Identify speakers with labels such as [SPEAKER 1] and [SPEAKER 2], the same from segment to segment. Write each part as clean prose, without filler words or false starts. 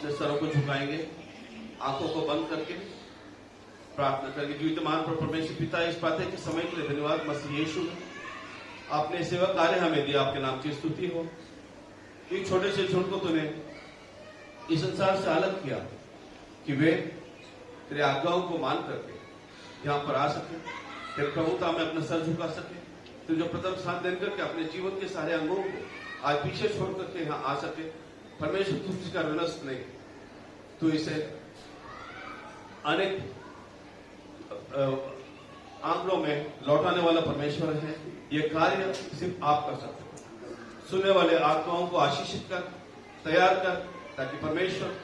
[SPEAKER 1] अपने सरों को झुकाएंगे, आंखों को बंद करके प्रार्थना करेंगे। द्वितीयमान पर परमेश्वर पिता, इस प्रार्थना के समय के लिए धन्यवाद। मसीह यीशु आपने सेवा कार्य हमें दिया, आपके नाम की स्तुति हो। एक छोटे से झुंड को तूने इस संसार से अलग किया कि वे तेरे आज्ञाओं को मान करके यहाँ पर आ सके, तेरे प्रभुता में अपना सर झुका सके, तुझे प्रथम स्थान देकर के अपने जीवन के सारे अंगों को आज पीछे छोड़ करके यहाँ आ सके। परमेश्वर तू इसका विनष्ट नहीं, तू इसे अनेक आंकड़ों में लौटाने वाला परमेश्वर है। ये कार्य सिर्फ आप कर सकते हो। सुनने वाले आत्माओं को आशीषित कर, तैयार कर, ताकि परमेश्वर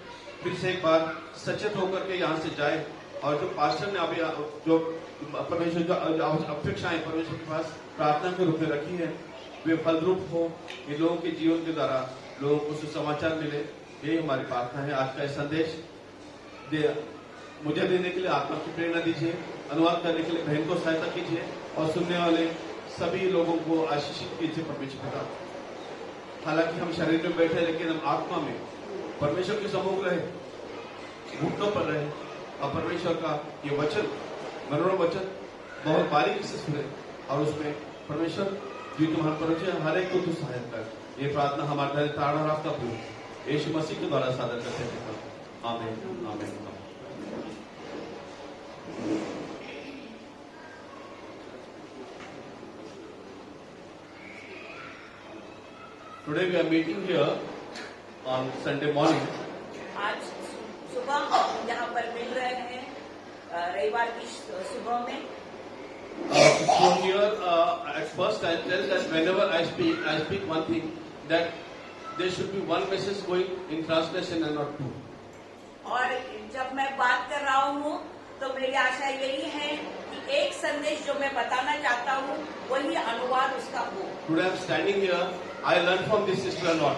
[SPEAKER 1] फिर से एक बार सचेत होकर के यहाँ से जाए और जो पास्टर ने अभी जो परमेश्वर जो अपेक्षाएं परमेश्वर के पास प्रार्थना के रूप में रखी है वे फलद्रुप हो, इन लोगों के जीवन के द्वारा लोगों को सुसमाचार मिले। यही हमारी प्रार्थना है। आज का संदेश मुझे देने के लिए आत्मा की प्रेरणा दीजिए, अनुवाद करने के लिए बहन को सहायता कीजिए और सुनने वाले सभी लोगों को आशीषित कीजिए परमेश्वर पिता। हालांकि हम शरीर में बैठे लेकिन हम आत्मा में परमेश्वर के सम्मुख रहे, घुटनों पर रहे और परमेश्वर का ये वचन, मनोरम वचन बहुत बारीकी से सुने और उसमें परमेश्वर द्वितीयमान परिचय हर एक को तू सहायता कर। ये प्रार्थना हमारे तारण रास्ता पूर्ण यीशु मसीह के द्वारा सादर करते हैं। आमीन, आमीन। Today we are meeting here on Sunday morning.
[SPEAKER 2] आज सुबह हम यहाँ पर मिल रहे हैं रविवार की सुबह में।
[SPEAKER 1] So here at first I tell that whenever I speak one thing, that there should be one message going in translation and not two.
[SPEAKER 2] और जब मैं बात कर रहा हूँ तो मेरी आशा यही है कि एक संदेश जो मैं बताना चाहता हूँ वही अनुवाद उसका हो।
[SPEAKER 1] Today I am standing here. I learned from this sister a lot.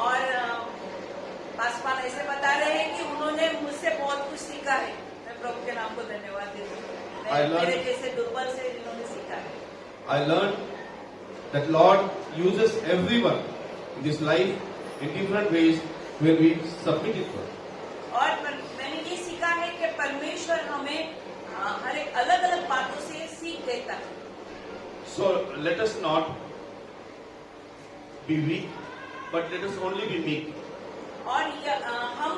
[SPEAKER 2] और पासवान ऐसे बता रहे हैं कि उन्होंने मुझसे बहुत कुछ सीखा है। मैं प्रभु के नाम को धन्यवाद देती हूँ। मेरे जैसे दुर्बल से इन्होंने सीखा है।
[SPEAKER 1] I learned that Lord uses everyone in this life in different ways when we submit it to Him.
[SPEAKER 2] और मैंने ये सीखा है कि परमेश्वर हमें हर एक अलग अलग बातों से सीख देता है।
[SPEAKER 1] So let us not be weak, but let us only be meek.
[SPEAKER 2] और हम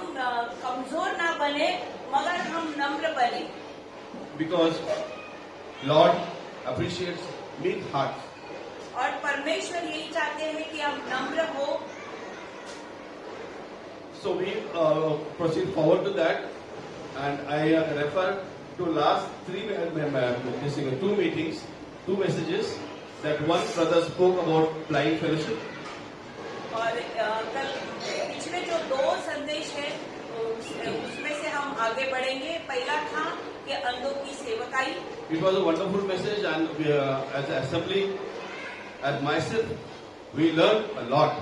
[SPEAKER 2] कमजोर ना बने मगर हम नम्र बने।
[SPEAKER 1] Because Lord appreciates meek hearts.
[SPEAKER 2] और परमेश्वर यही चाहते हैं कि हम नम्र हो।
[SPEAKER 1] So we proceed forward to that, and I refer to last two meetings, two messages. That one brother spoke about blind fellowship.
[SPEAKER 2] और कल पिछले जो दो संदेश है उसमें से हम आगे बढ़ेंगे। पहला था कि अंधों की सेवकाई।
[SPEAKER 1] It was a wonderful message, and we, as an assembly, as myself, we learned a lot.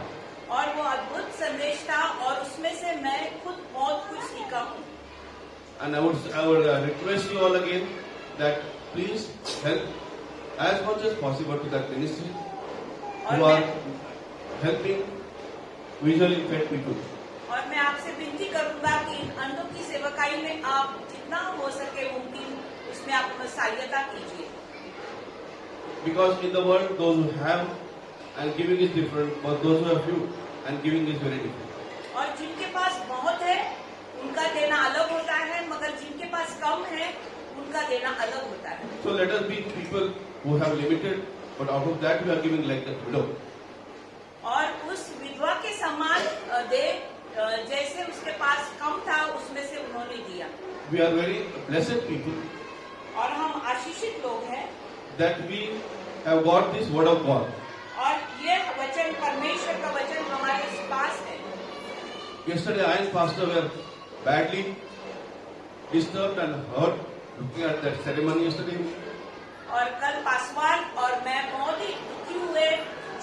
[SPEAKER 2] और वो अद्भुत संदेश था और उसमें से मैं खुद बहुत कुछ सीखा हूँ।
[SPEAKER 1] And I would request you all again that please help as much as possible to that ministry who are helping visually impaired people.
[SPEAKER 2] और मैं आपसे विनती करूंगा कि इन अंधों की सेवकाई में आप जितना हो सके मुमकिन उसमें आप सहायता कीजिए।
[SPEAKER 1] Because in the world those who have and giving is different, but those who have few and giving is very different.
[SPEAKER 2] और जिनके पास बहुत है उनका देना अलग होता है, मगर जिनके पास कम है उनका देना अलग होता है।
[SPEAKER 1] So let us be people who have limited, but out of that we are giving like the widow.
[SPEAKER 2] और उस विधवा के समान दे, जैसे उसके पास कम था उसमें से उन्होंने दिया।
[SPEAKER 1] We are very blessed people.
[SPEAKER 2] और हम आशीषित लोग हैं।
[SPEAKER 1] That we have got this word of God.
[SPEAKER 2] और ये वचन परमेश्वर का वचन हमारे पास है।
[SPEAKER 1] Yesterday I and pastor were badly disturbed and hurt looking at that ceremony yesterday.
[SPEAKER 2] और कल पासवान और मैं बहुत ही दुखी हुए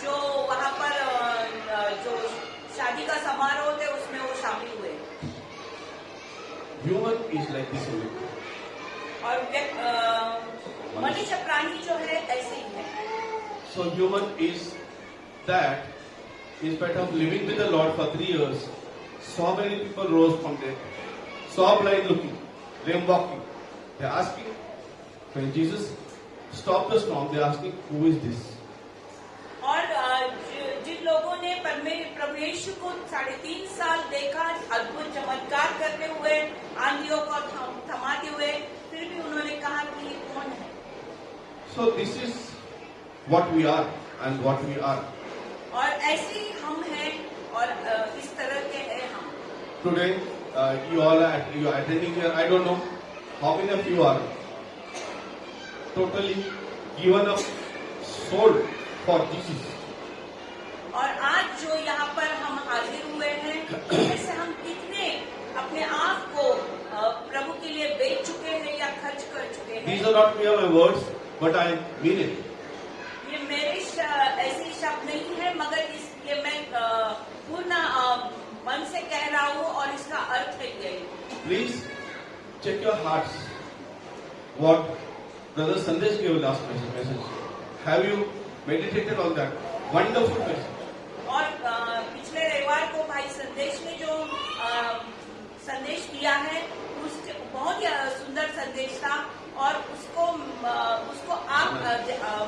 [SPEAKER 2] जो वहाँ पर जो शादी का समारोह थे उसमें वो शामिल हुए।
[SPEAKER 1] Human is like this only.
[SPEAKER 2] और मनुष्य प्राणी जो है ऐसे ही है।
[SPEAKER 1] So human is that in spite of living with the Lord for 3 years, so many people rose from dead, saw blind looking, lame walking. They're asking, when Jesus stopped the storm, they're asking, who is this?
[SPEAKER 2] और जिन लोगों ने प्रभु यीशु को 3.5 साल देखा, अद्भुत चमत्कार करते हुए, आंधियों को थमाते हुए, फिर भी उन्होंने कहा कि ये कौन है?
[SPEAKER 1] So this is what we are and what we are.
[SPEAKER 2] और ऐसे ही हम हैं और इस तरह के हैं हम.
[SPEAKER 1] Today, you all are attending here. I don't know how many of you are totally given up soul for Jesus.
[SPEAKER 2] और आज जो यहाँ पर हम हाजिर हुए हैं, ऐसे हम कितने अपने आप को प्रभु के लिए बेच चुके हैं या खर्च कर चुके हैं.
[SPEAKER 1] These are not mere my words, but I mean it.
[SPEAKER 2] ये मेरे ऐसे शब्द नहीं है, मगर ये मैं पूर्ण मन से कह रहा हूँ और इसका अर्थ है यही.
[SPEAKER 1] Please check your hearts. What Brother Sandesh gave last message. Have you meditated on that wonderful message?
[SPEAKER 2] और पिछले रविवार को भाई संदेश ने जो संदेश दिया है, उसके बहुत ही सुंदर संदेश था और उसको आप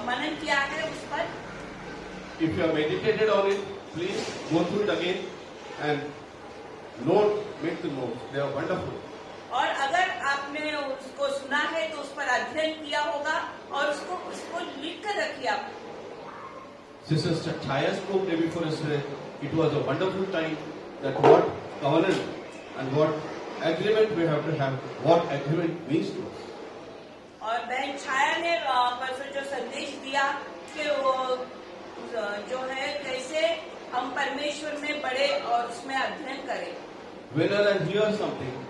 [SPEAKER 2] मनन किया है उस पर.
[SPEAKER 1] If you have meditated on it, please go through it again and make the notes. They are wonderful.
[SPEAKER 2] और अगर आपने उसको सुना है तो उस पर अध्ययन किया होगा और उसको लिख कर रखिए आप.
[SPEAKER 1] Sister Chaya spoke day before yesterday. It was a wonderful time that what covenant and what agreement we have to have, what agreement means to us.
[SPEAKER 2] और बहन छाया ने परसों जो संदेश दिया कि वो जो है कैसे हम परमेश्वर में बढ़े और उसमें अध्ययन करें.
[SPEAKER 1] Whenever I hear something,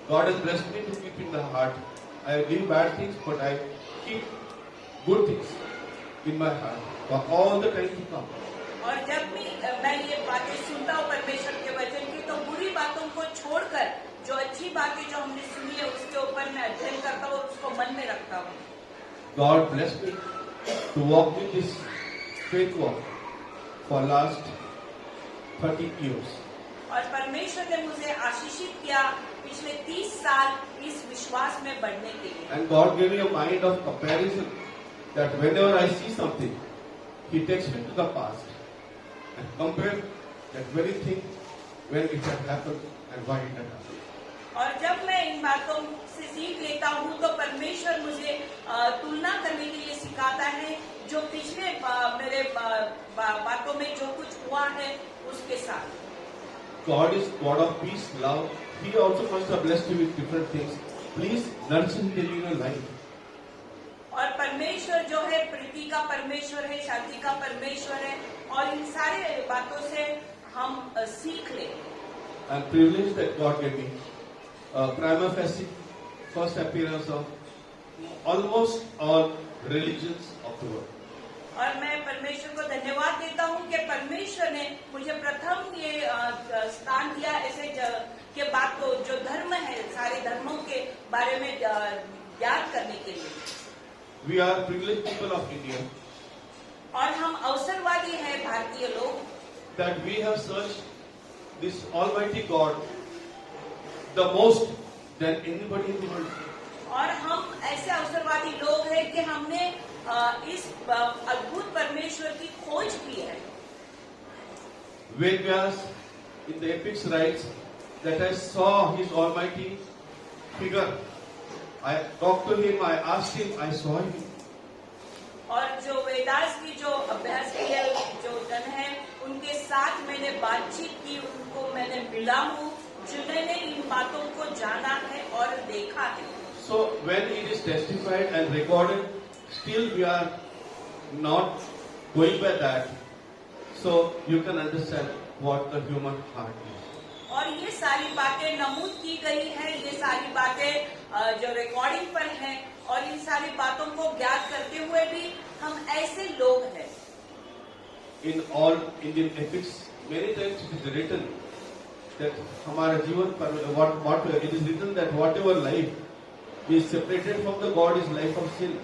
[SPEAKER 1] God has blessed me to keep in the heart. I leave bad things, but I keep good things in my heart for all the time to come.
[SPEAKER 2] और जब भी मैं ये बातें सुनता हूँ परमेश्वर के वचन की, तो बुरी बातों को छोड़कर जो अच्छी बातें जो हमने सुनी है उसके ऊपर मैं अध्ययन करता हूँ और उसको मन में रखता हूँ.
[SPEAKER 1] God bless me to walk with this faith walk for last 30 years.
[SPEAKER 2] और परमेश्वर ने मुझे आशीषित किया पिछले 30 साल इस विश्वास में बढ़ने के लिए.
[SPEAKER 1] And God gave me a mind of comparison that whenever I see something, He takes me to the past and compare that very thing when it had happened and why it had happened.
[SPEAKER 2] और जब मैं इन बातों से सीख लेता हूँ तो परमेश्वर मुझे तुलना करने के लिए सिखाता है जो पिछले मेरे बातों में जो कुछ हुआ है उसके साथ.
[SPEAKER 1] God is God of peace, love. He also must have blessed you with different things. Please nurture Him in your life.
[SPEAKER 2] और परमेश्वर जो है प्रीति का परमेश्वर है, शांति का परमेश्वर है और इन सारे बातों से हम सीख ले.
[SPEAKER 1] I'm privileged that God gave me prima facie first appearance of almost all religions of the world.
[SPEAKER 2] और मैं परमेश्वर को धन्यवाद देता हूँ कि परमेश्वर ने मुझे प्रथम ये स्थान दिया ऐसे के बात को जो धर्म है सारे धर्मों के बारे में ज्ञान करने के लिए.
[SPEAKER 1] We are privileged people of India.
[SPEAKER 2] और हम अवसरवादी हैं भारतीय लोग.
[SPEAKER 1] That we have searched this Almighty God the most than anybody in the world.
[SPEAKER 2] और हम ऐसे अवसरवादी लोग हैं कि हमने इस अद्भुत परमेश्वर की खोज की है.
[SPEAKER 1] Ved Vyas in the epics writes that I saw His Almighty figure. I talked to Him, I asked Him, I saw Him.
[SPEAKER 2] और जो वेदास की जो अभ्यास किया जो जन है उनके साथ मैंने बातचीत की, उनको मैंने मिला हूँ जिन्होंने इन बातों को जाना है और देखा है.
[SPEAKER 1] So when it is testified and recorded, still we are not going by that. So you can understand what the human heart is.
[SPEAKER 2] और ये सारी बातें नमूद की गई है, ये सारी बातें जो रिकॉर्डिंग पर हैं और इन सारी बातों को ज्ञात करते हुए भी हम ऐसे लोग हैं.
[SPEAKER 1] In all Indian epics, many times it is written that हमारा जीवन पर what it is written that whatever life is separated from the God is life of sin.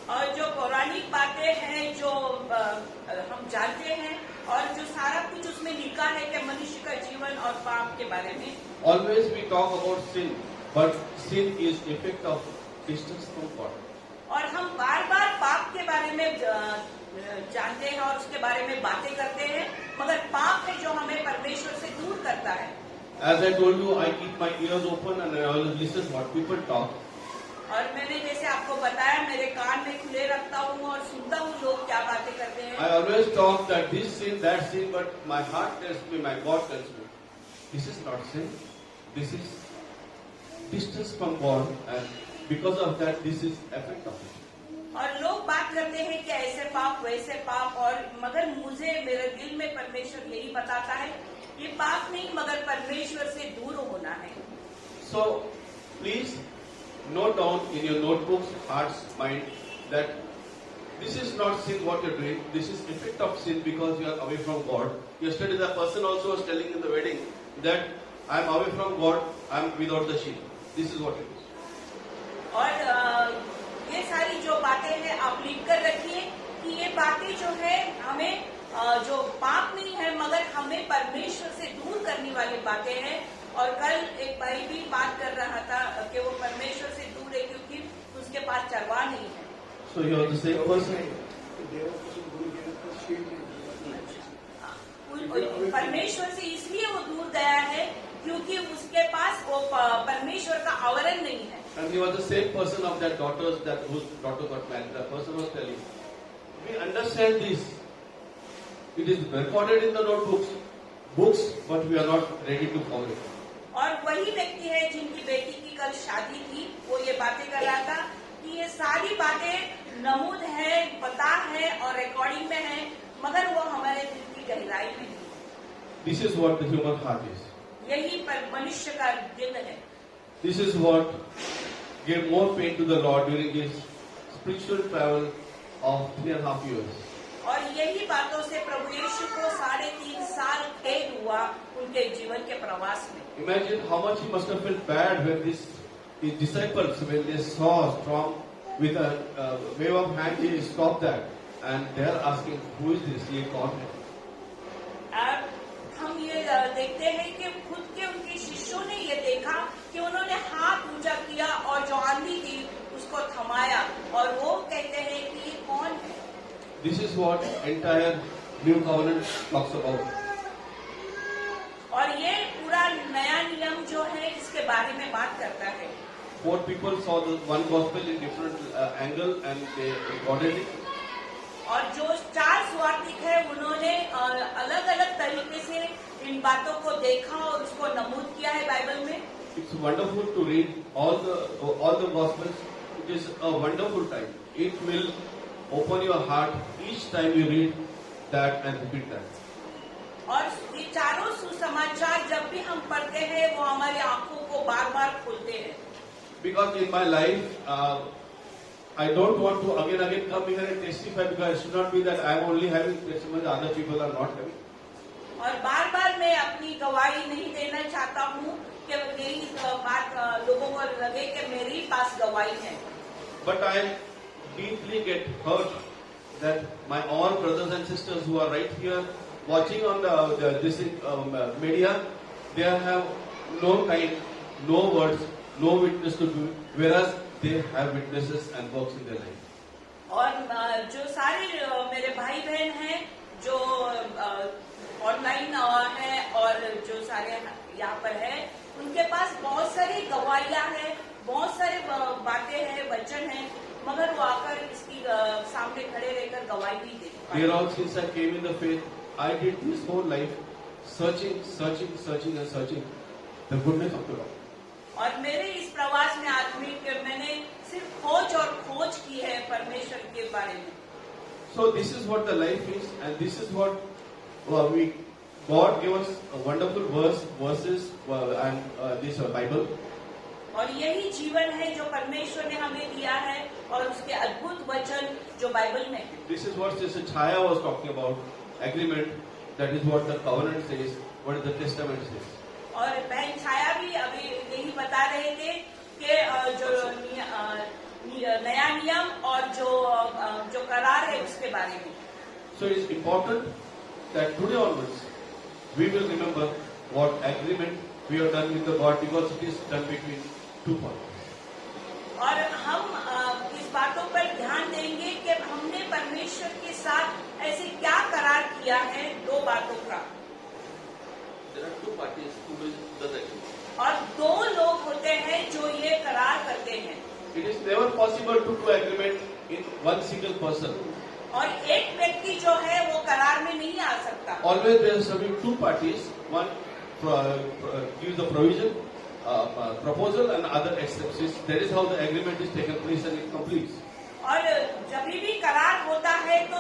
[SPEAKER 2] और जो पौराणिक बातें हैं जो हम जानते हैं और जो सारा कुछ उसमें लिखा है कि मनुष्य का जीवन और पाप के बारे में।
[SPEAKER 1] Always we talk about sin, but sin is effect of distance from God.
[SPEAKER 2] और हम बार बार पाप के बारे में जानते हैं और उसके बारे में बातें करते हैं, मगर पाप है जो हमें परमेश्वर से दूर करता है।
[SPEAKER 1] As I told you, I keep my ears open and I always listen what people talk.
[SPEAKER 2] और मैंने जैसे आपको बताया, मेरे कान में खुले रखता हूँ और सुनता हूँ लोग क्या बातें करते हैं।
[SPEAKER 1] I always talk that this sin, that sin, but my heart tells me, my God tells me, this is not sin. This is distance from God, and because of that, this is effect of it.
[SPEAKER 2] और लोग बात करते हैं कि ऐसे पाप वैसे पाप, और मगर मुझे मेरे दिल में परमेश्वर यही बताता है, ये पाप नहीं मगर परमेश्वर से दूर होना है।
[SPEAKER 1] So, please note down in your notebooks, hearts, mind, that this is not sin what you're doing. This is effect of sin because you are away from God. Yesterday, the person also was telling in the wedding that I am away from God. I am without the sheep. This is what it is.
[SPEAKER 2] और ये सारी जो बातें हैं आप लिख कर रखिए कि ये बातें जो है हमें जो पाप नहीं है मगर हमें परमेश्वर से दूर करने वाली बातें हैं। और कल एक भाई भी बात कर रहा था कि वो परमेश्वर से दूर है क्योंकि उसके पास चरवाह नहीं है।
[SPEAKER 1] So you are the same person.
[SPEAKER 2] परमेश्वर से इसलिए वो दूर गया है क्योंकि उसके पास वो परमेश्वर का आवरण नहीं है।
[SPEAKER 1] And you are the same person of that daughters that whose daughter got married. That person was telling, we understand this. It is recorded in the books, but we are not ready to follow it.
[SPEAKER 2] और वही व्यक्ति है जिनकी बेटी की कल शादी थी, वो ये बातें कर रहा था कि ये सारी बातें नमूद है, पता है और रिकॉर्डिंग में है, मगर वो हमारे दिल की गहराई में नहीं।
[SPEAKER 1] This is what the human heart is.
[SPEAKER 2] यही पर मनुष्य का दिल है।
[SPEAKER 1] This is what gave more pain to the Lord during his spiritual travel of 3.5 years.
[SPEAKER 2] और यही बातों से प्रभु यीशु को 3.5 साल खेद हुआ उनके जीवन के प्रवास में।
[SPEAKER 1] Imagine how much he must have felt bad when his disciples, when they saw Storm with a wave of hand, he stopped that, and they are asking, who is this? ये कौन है?
[SPEAKER 2] अब हम ये देखते हैं कि खुद के उनके शिष्यों ने ये देखा कि उन्होंने हाथ ऊंचा किया और जो आंधी थी उसको थमाया, और वो कहते हैं कि ये कौन है?
[SPEAKER 1] This is what entire New Covenant talks about.
[SPEAKER 2] और ये पूरा नया नियम जो है इसके बारे में बात करता है।
[SPEAKER 1] 4 people saw the one gospel in different angle and they recorded it.
[SPEAKER 2] और जो 4 सुवार्तिक है उन्होंने अलग अलग तरीके से इन बातों को देखा और उसको नमूद किया है बाइबल में।
[SPEAKER 1] It's wonderful to read all the gospels. It is a wonderful time. It will open your heart each time you read that and repeat that.
[SPEAKER 2] और ये चारों सुसमाचार जब भी हम पढ़ते हैं वो हमारी आंखों को बार बार खोलते हैं।
[SPEAKER 1] Because in my life, I don't want to again come here and testify, because it should not be that I am only having testimony, other people are not having.
[SPEAKER 2] और बार बार मैं अपनी गवाही नहीं देना चाहता हूँ कि मेरी बात लोगों को लगे कि मेरे पास गवाही है।
[SPEAKER 1] But I deeply get hurt that my all brothers and sisters who are right here watching on this media, they have no kind, no words, no witness to do, whereas they have witnesses and works in their life.
[SPEAKER 2] और जो सारे मेरे भाई बहन हैं जो online है और जो सारे यहाँ पर है, उनके पास बहुत सारी गवाहियाँ हैं, बहुत सारे बातें हैं, वचन हैं, मगर वो आकर इसकी सामने खड़े रहकर गवाही नहीं दे पाते।
[SPEAKER 1] Here all since I came in the faith, I did this whole life searching the goodness of the Lord.
[SPEAKER 2] और मेरे इस प्रवास में आत्मिक मैंने सिर्फ खोज और खोज की है परमेश्वर के बारे में।
[SPEAKER 1] So this is what the life is, and this is what God gave us a wonderful verses and this Bible.
[SPEAKER 2] और यही जीवन है जो परमेश्वर ने हमें दिया है और उसके अद्भुत वचन जो बाइबल में है।
[SPEAKER 1] This is what Sister Chaya was talking about, agreement. That is what the covenant says, what the testament says.
[SPEAKER 2] और बहन छाया भी अभी यही बता रहे थे कि जो नया नियम और जो करार है उसके बारे में।
[SPEAKER 1] So it is important that today onwards we will remember what agreement we have done with the God, because it is done between two parties.
[SPEAKER 2] और हम इस बातों पर ध्यान देंगे कि हमने परमेश्वर के साथ ऐसे क्या करार किया है दो बातों का।
[SPEAKER 1] There are two parties who will do the agreement.
[SPEAKER 2] और दो लोग होते हैं जो ये करार करते हैं।
[SPEAKER 1] It is never possible to do agreement in one single person.
[SPEAKER 2] और एक व्यक्ति जो है वो करार में नहीं आ सकता।
[SPEAKER 1] Always there are two parties. One gives the provision, proposal, and other accepts it. That is how the agreement is taken place and it completes.
[SPEAKER 2] और जब भी करार होता है तो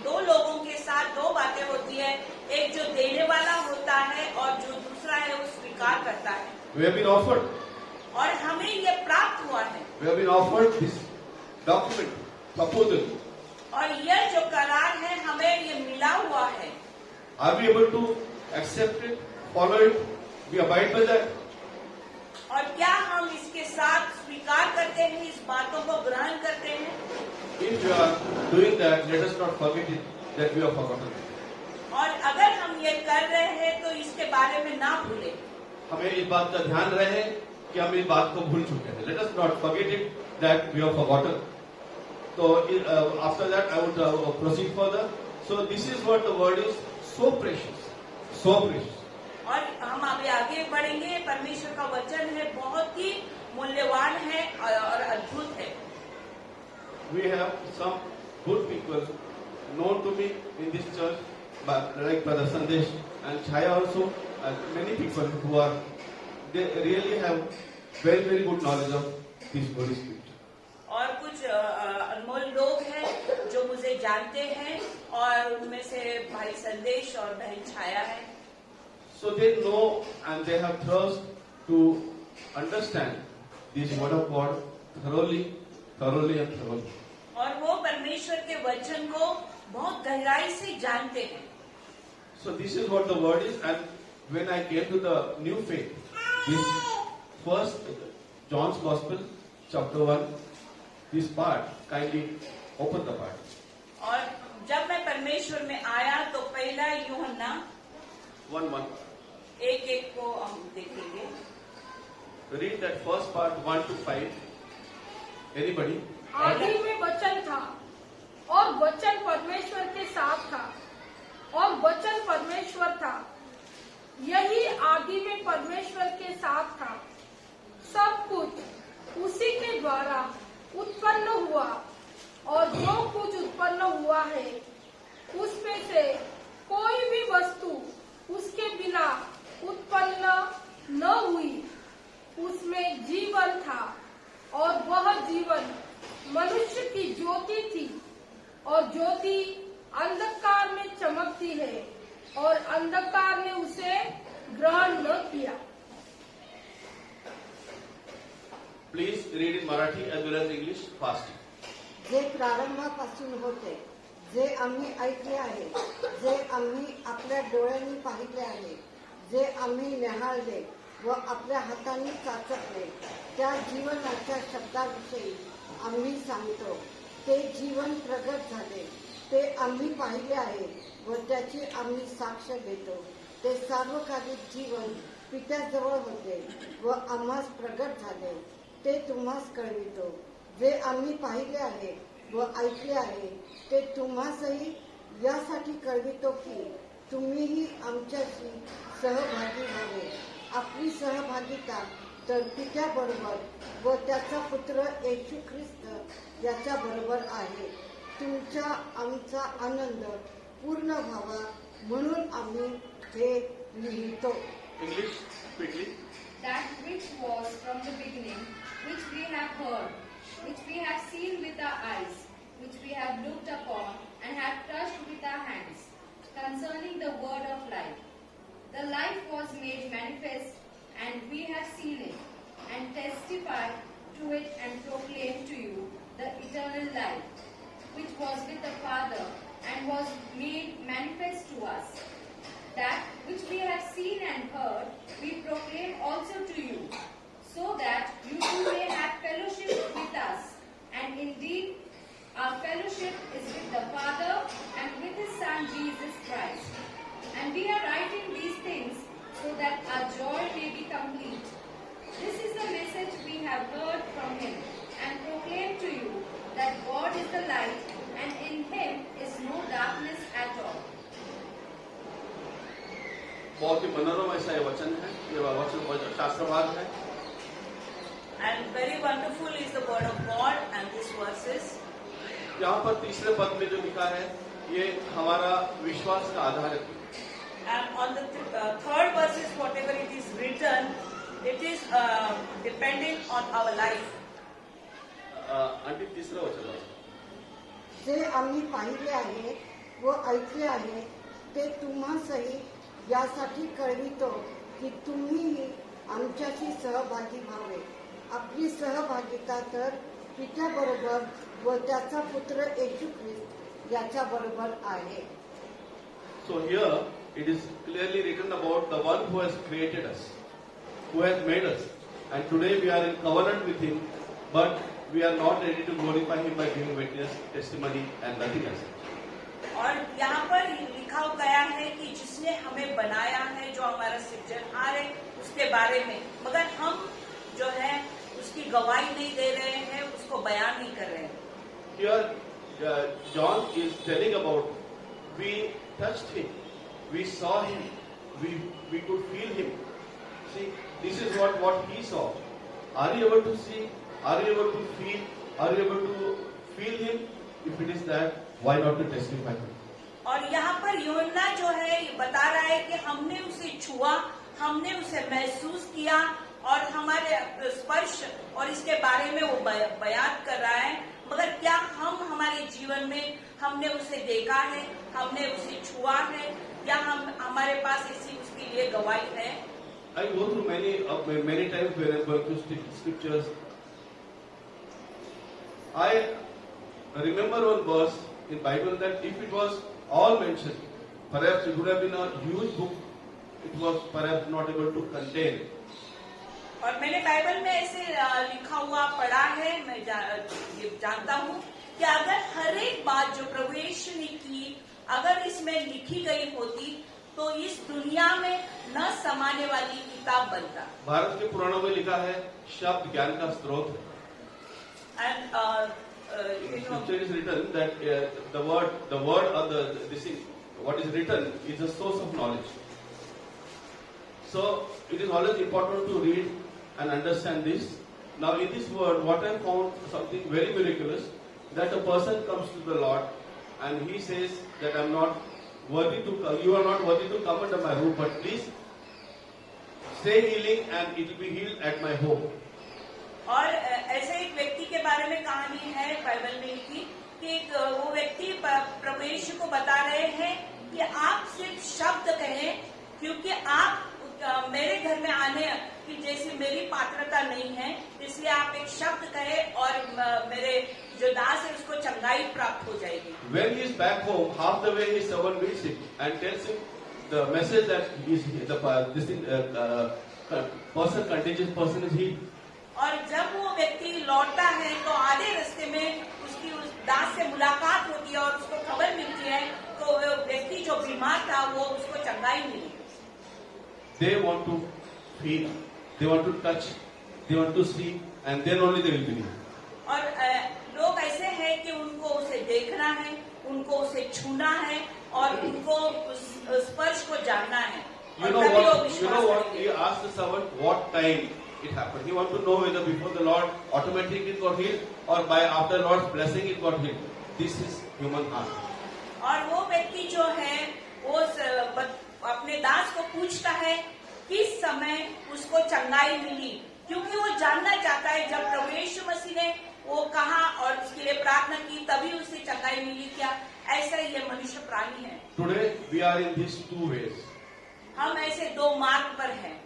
[SPEAKER 2] दो लोगों के साथ दो बातें होती है, एक जो देने वाला होता है और जो दूसरा है वो स्वीकार करता है।
[SPEAKER 1] We have been offered.
[SPEAKER 2] और हमें ये प्राप्त हुआ है।
[SPEAKER 1] We have been offered this document, proposal.
[SPEAKER 2] और यह जो करार है हमें ये मिला हुआ है।
[SPEAKER 1] Are we able to accept it, follow it, we abide by that?
[SPEAKER 2] और क्या हम इसके साथ स्वीकार करते हैं, इस बातों को ग्रहण करते हैं?
[SPEAKER 1] If we are doing that, let us not forget it, that we have forgotten it.
[SPEAKER 2] और अगर हम ये कर रहे हैं तो इसके बारे में ना भूलें।
[SPEAKER 1] हमें इस बात का ध्यान रहे कि हम इस बात को भूल चुके हैं. Let us not forget it, that we have forgotten. So after that, I would proceed further. So this is what the word is, so precious, so precious.
[SPEAKER 2] और हम अभी आगे बढ़ेंगे। परमेश्वर का वचन है, बहुत ही मूल्यवान है और अद्भुत है।
[SPEAKER 1] We have some good people known to me in this church, but like Brother Sandesh and Chaya also, and many people who are, they really have very, very good knowledge of this Holy Scripture.
[SPEAKER 2] और कुछ अनमोल लोग हैं जो मुझे जानते हैं और उनमें से भाई संदेश और बहन छाया है।
[SPEAKER 1] So they know and they have trust to understand this word of God thoroughly and thoroughly.
[SPEAKER 2] और वो परमेश्वर के वचन को बहुत गहराई से जानते हैं।
[SPEAKER 1] So this is what the word is, and when I came to the new faith, this first John's Gospel, chapter 1, this part, kindly open the part.
[SPEAKER 2] और जब मैं परमेश्वर में आया तो पहला यूहन्ना
[SPEAKER 1] 1:1.
[SPEAKER 2] एक को हम देखेंगे।
[SPEAKER 1] Read that first part 1 to 5. Anybody?
[SPEAKER 3] आदि में वचन था और वचन परमेश्वर के साथ था और वचन परमेश्वर था। यही आदि में परमेश्वर के साथ था। सब कुछ उसी के द्वारा उत्पन्न हुआ और जो कुछ उत्पन्न हुआ है उसमें से कोई भी वस्तु उसके बिना उत्पन्न न हुई। उसमें जीवन था और वह जीवन मनुष्य की ज्योति थी और ज्योति अंधकार में चमकती है और अंधकार ने उसे ग्रहण न किया।
[SPEAKER 1] Please read in Marathi as well as English fast.
[SPEAKER 4] जे प्रारंभापासून होते, जे आम्ही ऐकले आहे, जे आम्ही आपल्या डोळ्यांनी पाहिले आहे, जे आम्ही निहाळले व आपल्या हातांनी चाचपले, त्या जीवनाच्या शब्दाविषयी आम्ही सांगतो. ते जीवन प्रगट झाले, ते आम्ही पाहिले आहे व त्याची आम्ही साक्ष देतो. ते सार्वकालिक जीवन पित्याजवळ होते व आम्हास प्रगट झाले, ते तुम्हास कळवितो. जे आम्ही पाहिले आहे व ऐकले आहे ते तुम्हासही यासाठी कळवितो की तुम्हीही आमच्याशी सहभागी व्हावे. आपली सहभागिता तर पित्याबरोबर व त्याचा पुत्र येशू ख्रिस्त याच्या बरोबर आहे. तुमचा आमचा आनंद पूर्ण व्हावा म्हणून आम्ही हे लिहितो.
[SPEAKER 1] English quickly.
[SPEAKER 5] That which was from the beginning, which we have heard, which we have seen with our eyes, which we have looked upon and have touched with our hands, concerning the word of life. The life was made manifest, and we have seen it, and testified to it and proclaimed to you the eternal life, which was with the Father and was made manifest to us. That which we have seen and heard, we proclaim also to you, so that you too may have fellowship with us. And indeed, our fellowship is with the Father and with His Son Jesus Christ. have heard from him and proclaim to you that God is the light and in him is no darkness at all.
[SPEAKER 1] बहुत ही मनोरम ऐसा ये वचन है, ये वचन शास्त्र भाग है।
[SPEAKER 2] And very wonderful is the word of God and these verses.
[SPEAKER 1] यहाँ पर तीसरे पद में जो लिखा है, ये हमारा विश्वास का आधार है।
[SPEAKER 2] And on the third verses, whatever it is written, it is depending on our life.
[SPEAKER 1] आणखी तिसरं वचन आहे.
[SPEAKER 4] जे आम्ही पाहिले आहे व ऐकले आहे ते तुम्हासही यासाठी कळवितो की तुम्हीही आमच्याशी सहभागी व्हावे. आपली सहभागिता तर पित्याबरोबर व त्याचा पुत्र येशू ख्रिस्त याच्या बरोबर आहे.
[SPEAKER 1] So here it is clearly written about the one who has created us, who has made us, and today we are in covenant with him, but we are not ready to glorify him by giving witness, testimony and nothing else.
[SPEAKER 2] और यहाँ पर लिखा गया है कि जिसने हमें बनाया है, जो हमारा सृजनहार है, उसके बारे में, मगर हम जो है उसकी गवाही नहीं दे रहे हैं, उसको बयान नहीं कर रहे हैं.
[SPEAKER 1] Here John is telling about we touched him, we saw him, we could feel him. See, this is what he saw. Are you able to see? Are you able to feel? Are you able to feel him? If it is that, why not to testify him?
[SPEAKER 2] और यहाँ पर यूहन्ना जो है ये बता रहा है कि हमने उसे छुआ, हमने उसे महसूस किया और हमारे स्पर्श और इसके बारे में वो बयान कर रहा है, मगर क्या हम हमारे जीवन में हमने उसे देखा है, हमने उसे छुआ है, या हमारे पास ऐसी उसके लिए गवाही है?
[SPEAKER 1] I go through many times when I'm going through scriptures. I remember one verse in Bible that if it was all mentioned, perhaps it would have been a huge book. It was perhaps not able to contain.
[SPEAKER 2] और मैंने Bible में ऐसे लिखा हुआ पढ़ा है, मैं जानता हूँ कि अगर हर एक बात जो प्रभु यीशु ने की, अगर इसमें लिखी गई होती तो इस दुनिया में न समाने वाली किताब बनता.
[SPEAKER 1] भारत के पुराणों में लिखा है शब्द ज्ञान का स्रोत है.
[SPEAKER 2] And
[SPEAKER 1] In scripture it is written that the word or this thing, what is written is a source of knowledge. So it is always important to read and understand this. Now in this word, what I found something very miraculous, that a person comes to the Lord and he says that I'm not worthy to, you are not worthy to come under my roof, but please say healing and it will be healed at my home.
[SPEAKER 2] और ऐसे एक व्यक्ति के बारे में कहानी है Bible में लिखी कि वो व्यक्ति प्रभु यीशु को बता रहे हैं कि आप सिर्फ शब्द कहें, क्योंकि आप मेरे घर में आने की जैसी मेरी पात्रता नहीं है, इसलिए आप एक शब्द कहें और मेरे जो दास है उसको चंगाई प्राप्त हो जाएगी.
[SPEAKER 1] When he is back home, half the way his servant meets him and tells him the message that this contagious person is healed.
[SPEAKER 2] और जब वो व्यक्ति लौटता है तो आधे रास्ते में उसकी उस दास से मुलाकात होती है और उसको खबर मिलती है तो वो व्यक्ति जो बीमार था वो उसको चंगाई मिली.
[SPEAKER 1] They want to feel, they want to touch, they want to see, and then only they will believe.
[SPEAKER 2] और लोग ऐसे हैं कि उनको उसे देखना है, उनको उसे छूना है और उनको उस स्पर्श को जानना है.
[SPEAKER 1] You know what? He asked the servant what time it happened. He wanted to know whether before the Lord automatically it got healed or by after the Lord's blessing it got healed. This is human heart.
[SPEAKER 2] और वो व्यक्ति जो है वो अपने दास को पूछता है किस समय उसको चंगाई मिली, क्योंकि वो जानना चाहता है जब प्रभु यीशु मसीह ने वो कहा और उसके लिए प्रार्थना की तभी उसे चंगाई मिली. क्या ऐसा ही ये मनुष्य प्राणी है?
[SPEAKER 1] Today we are in these two ways.
[SPEAKER 2] हम ऐसे दो मार्ग पर हैं.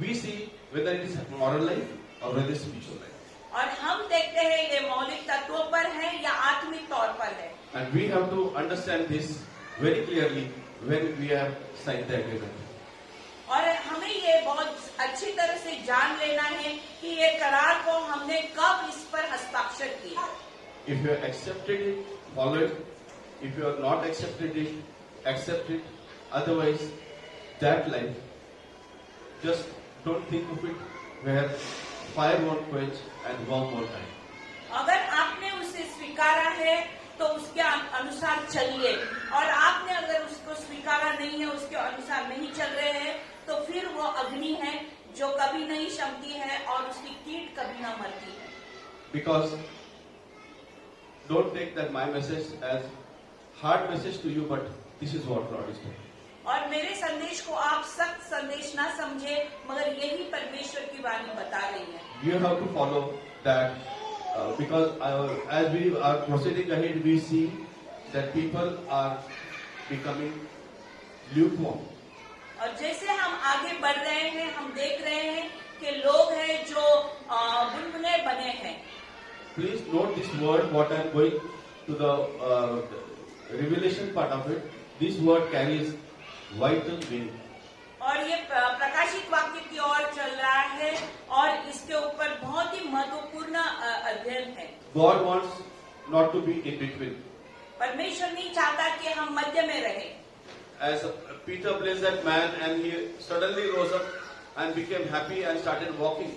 [SPEAKER 1] We see whether it is moral life or whether it is spiritual life.
[SPEAKER 2] और हम देखते हैं ये मौलिक तत्वों पर है या आत्मिक तौर पर है.
[SPEAKER 1] And we have to understand this very clearly when we have signed the agreement.
[SPEAKER 2] और हमें ये बहुत अच्छी तरह से जान लेना है कि ये करार को हमने कब इस पर हस्ताक्षर किया.
[SPEAKER 1] If you have accepted it, follow it. If you have not accepted it, accept it. Otherwise, that life, just don't think of it where fire won't quench and worm won't die.
[SPEAKER 2] अगर आपने उसे स्वीकारा है तो उसके अनुसार चलिए, और आपने अगर उसको स्वीकारा नहीं है, उसके अनुसार नहीं चल रहे हैं, तो फिर वो अग्नि है जो कभी नहीं शमती है और उसकी कीट कभी ना मरती है.
[SPEAKER 1] Because don't take that my message as hard message to you, but this is what Lord is doing.
[SPEAKER 2] और मेरे संदेश को आप सख्त संदेश ना समझे, मगर यही परमेश्वर की वाणी बता रही है.
[SPEAKER 1] You have to follow that because as we are proceeding ahead, we see that people are becoming lukewarm.
[SPEAKER 2] और जैसे हम आगे बढ़ रहे हैं, हम देख रहे हैं कि लोग हैं जो बुनबुने बने हैं.
[SPEAKER 1] Please note this word, what I am going to the revelation part of it. This word carries vital meaning.
[SPEAKER 2] और ये प्रकाशित वाक्य की ओर चल रहा है और इसके ऊपर बहुत ही महत्वपूर्ण अध्ययन है.
[SPEAKER 1] God wants not to be in between.
[SPEAKER 2] परमेश्वर नहीं चाहता कि हम मध्य में रहें.
[SPEAKER 1] As Peter blessed that man and he suddenly rose up and became happy and started walking.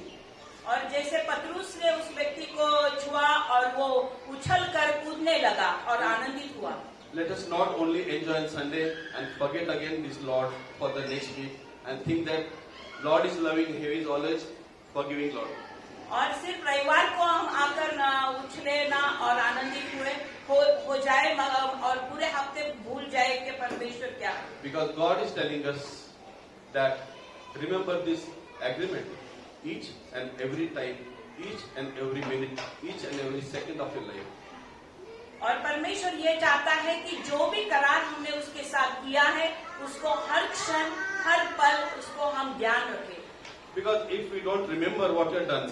[SPEAKER 2] और जैसे पतरुस ने उस व्यक्ति को छुआ और वो उछल कर कूदने लगा और आनंदित हुआ.
[SPEAKER 1] Let us not only enjoy on Sunday and forget again this Lord for the next week and think that Lord is loving, He is always forgiving Lord.
[SPEAKER 2] और सिर्फ रविवार को हम आकर ना उछले ना और आनंदित हो जाए और पूरे हफ्ते भूल जाए कि परमेश्वर क्या है.
[SPEAKER 1] Because God is telling us that remember this agreement each and every time, each and every minute, each and every second of your life.
[SPEAKER 2] और परमेश्वर ये चाहता है कि जो भी करार हमने उसके साथ किया है उसको हर क्षण हर पल उसको हम ध्यान रखें.
[SPEAKER 1] Because if we don't remember what we have done,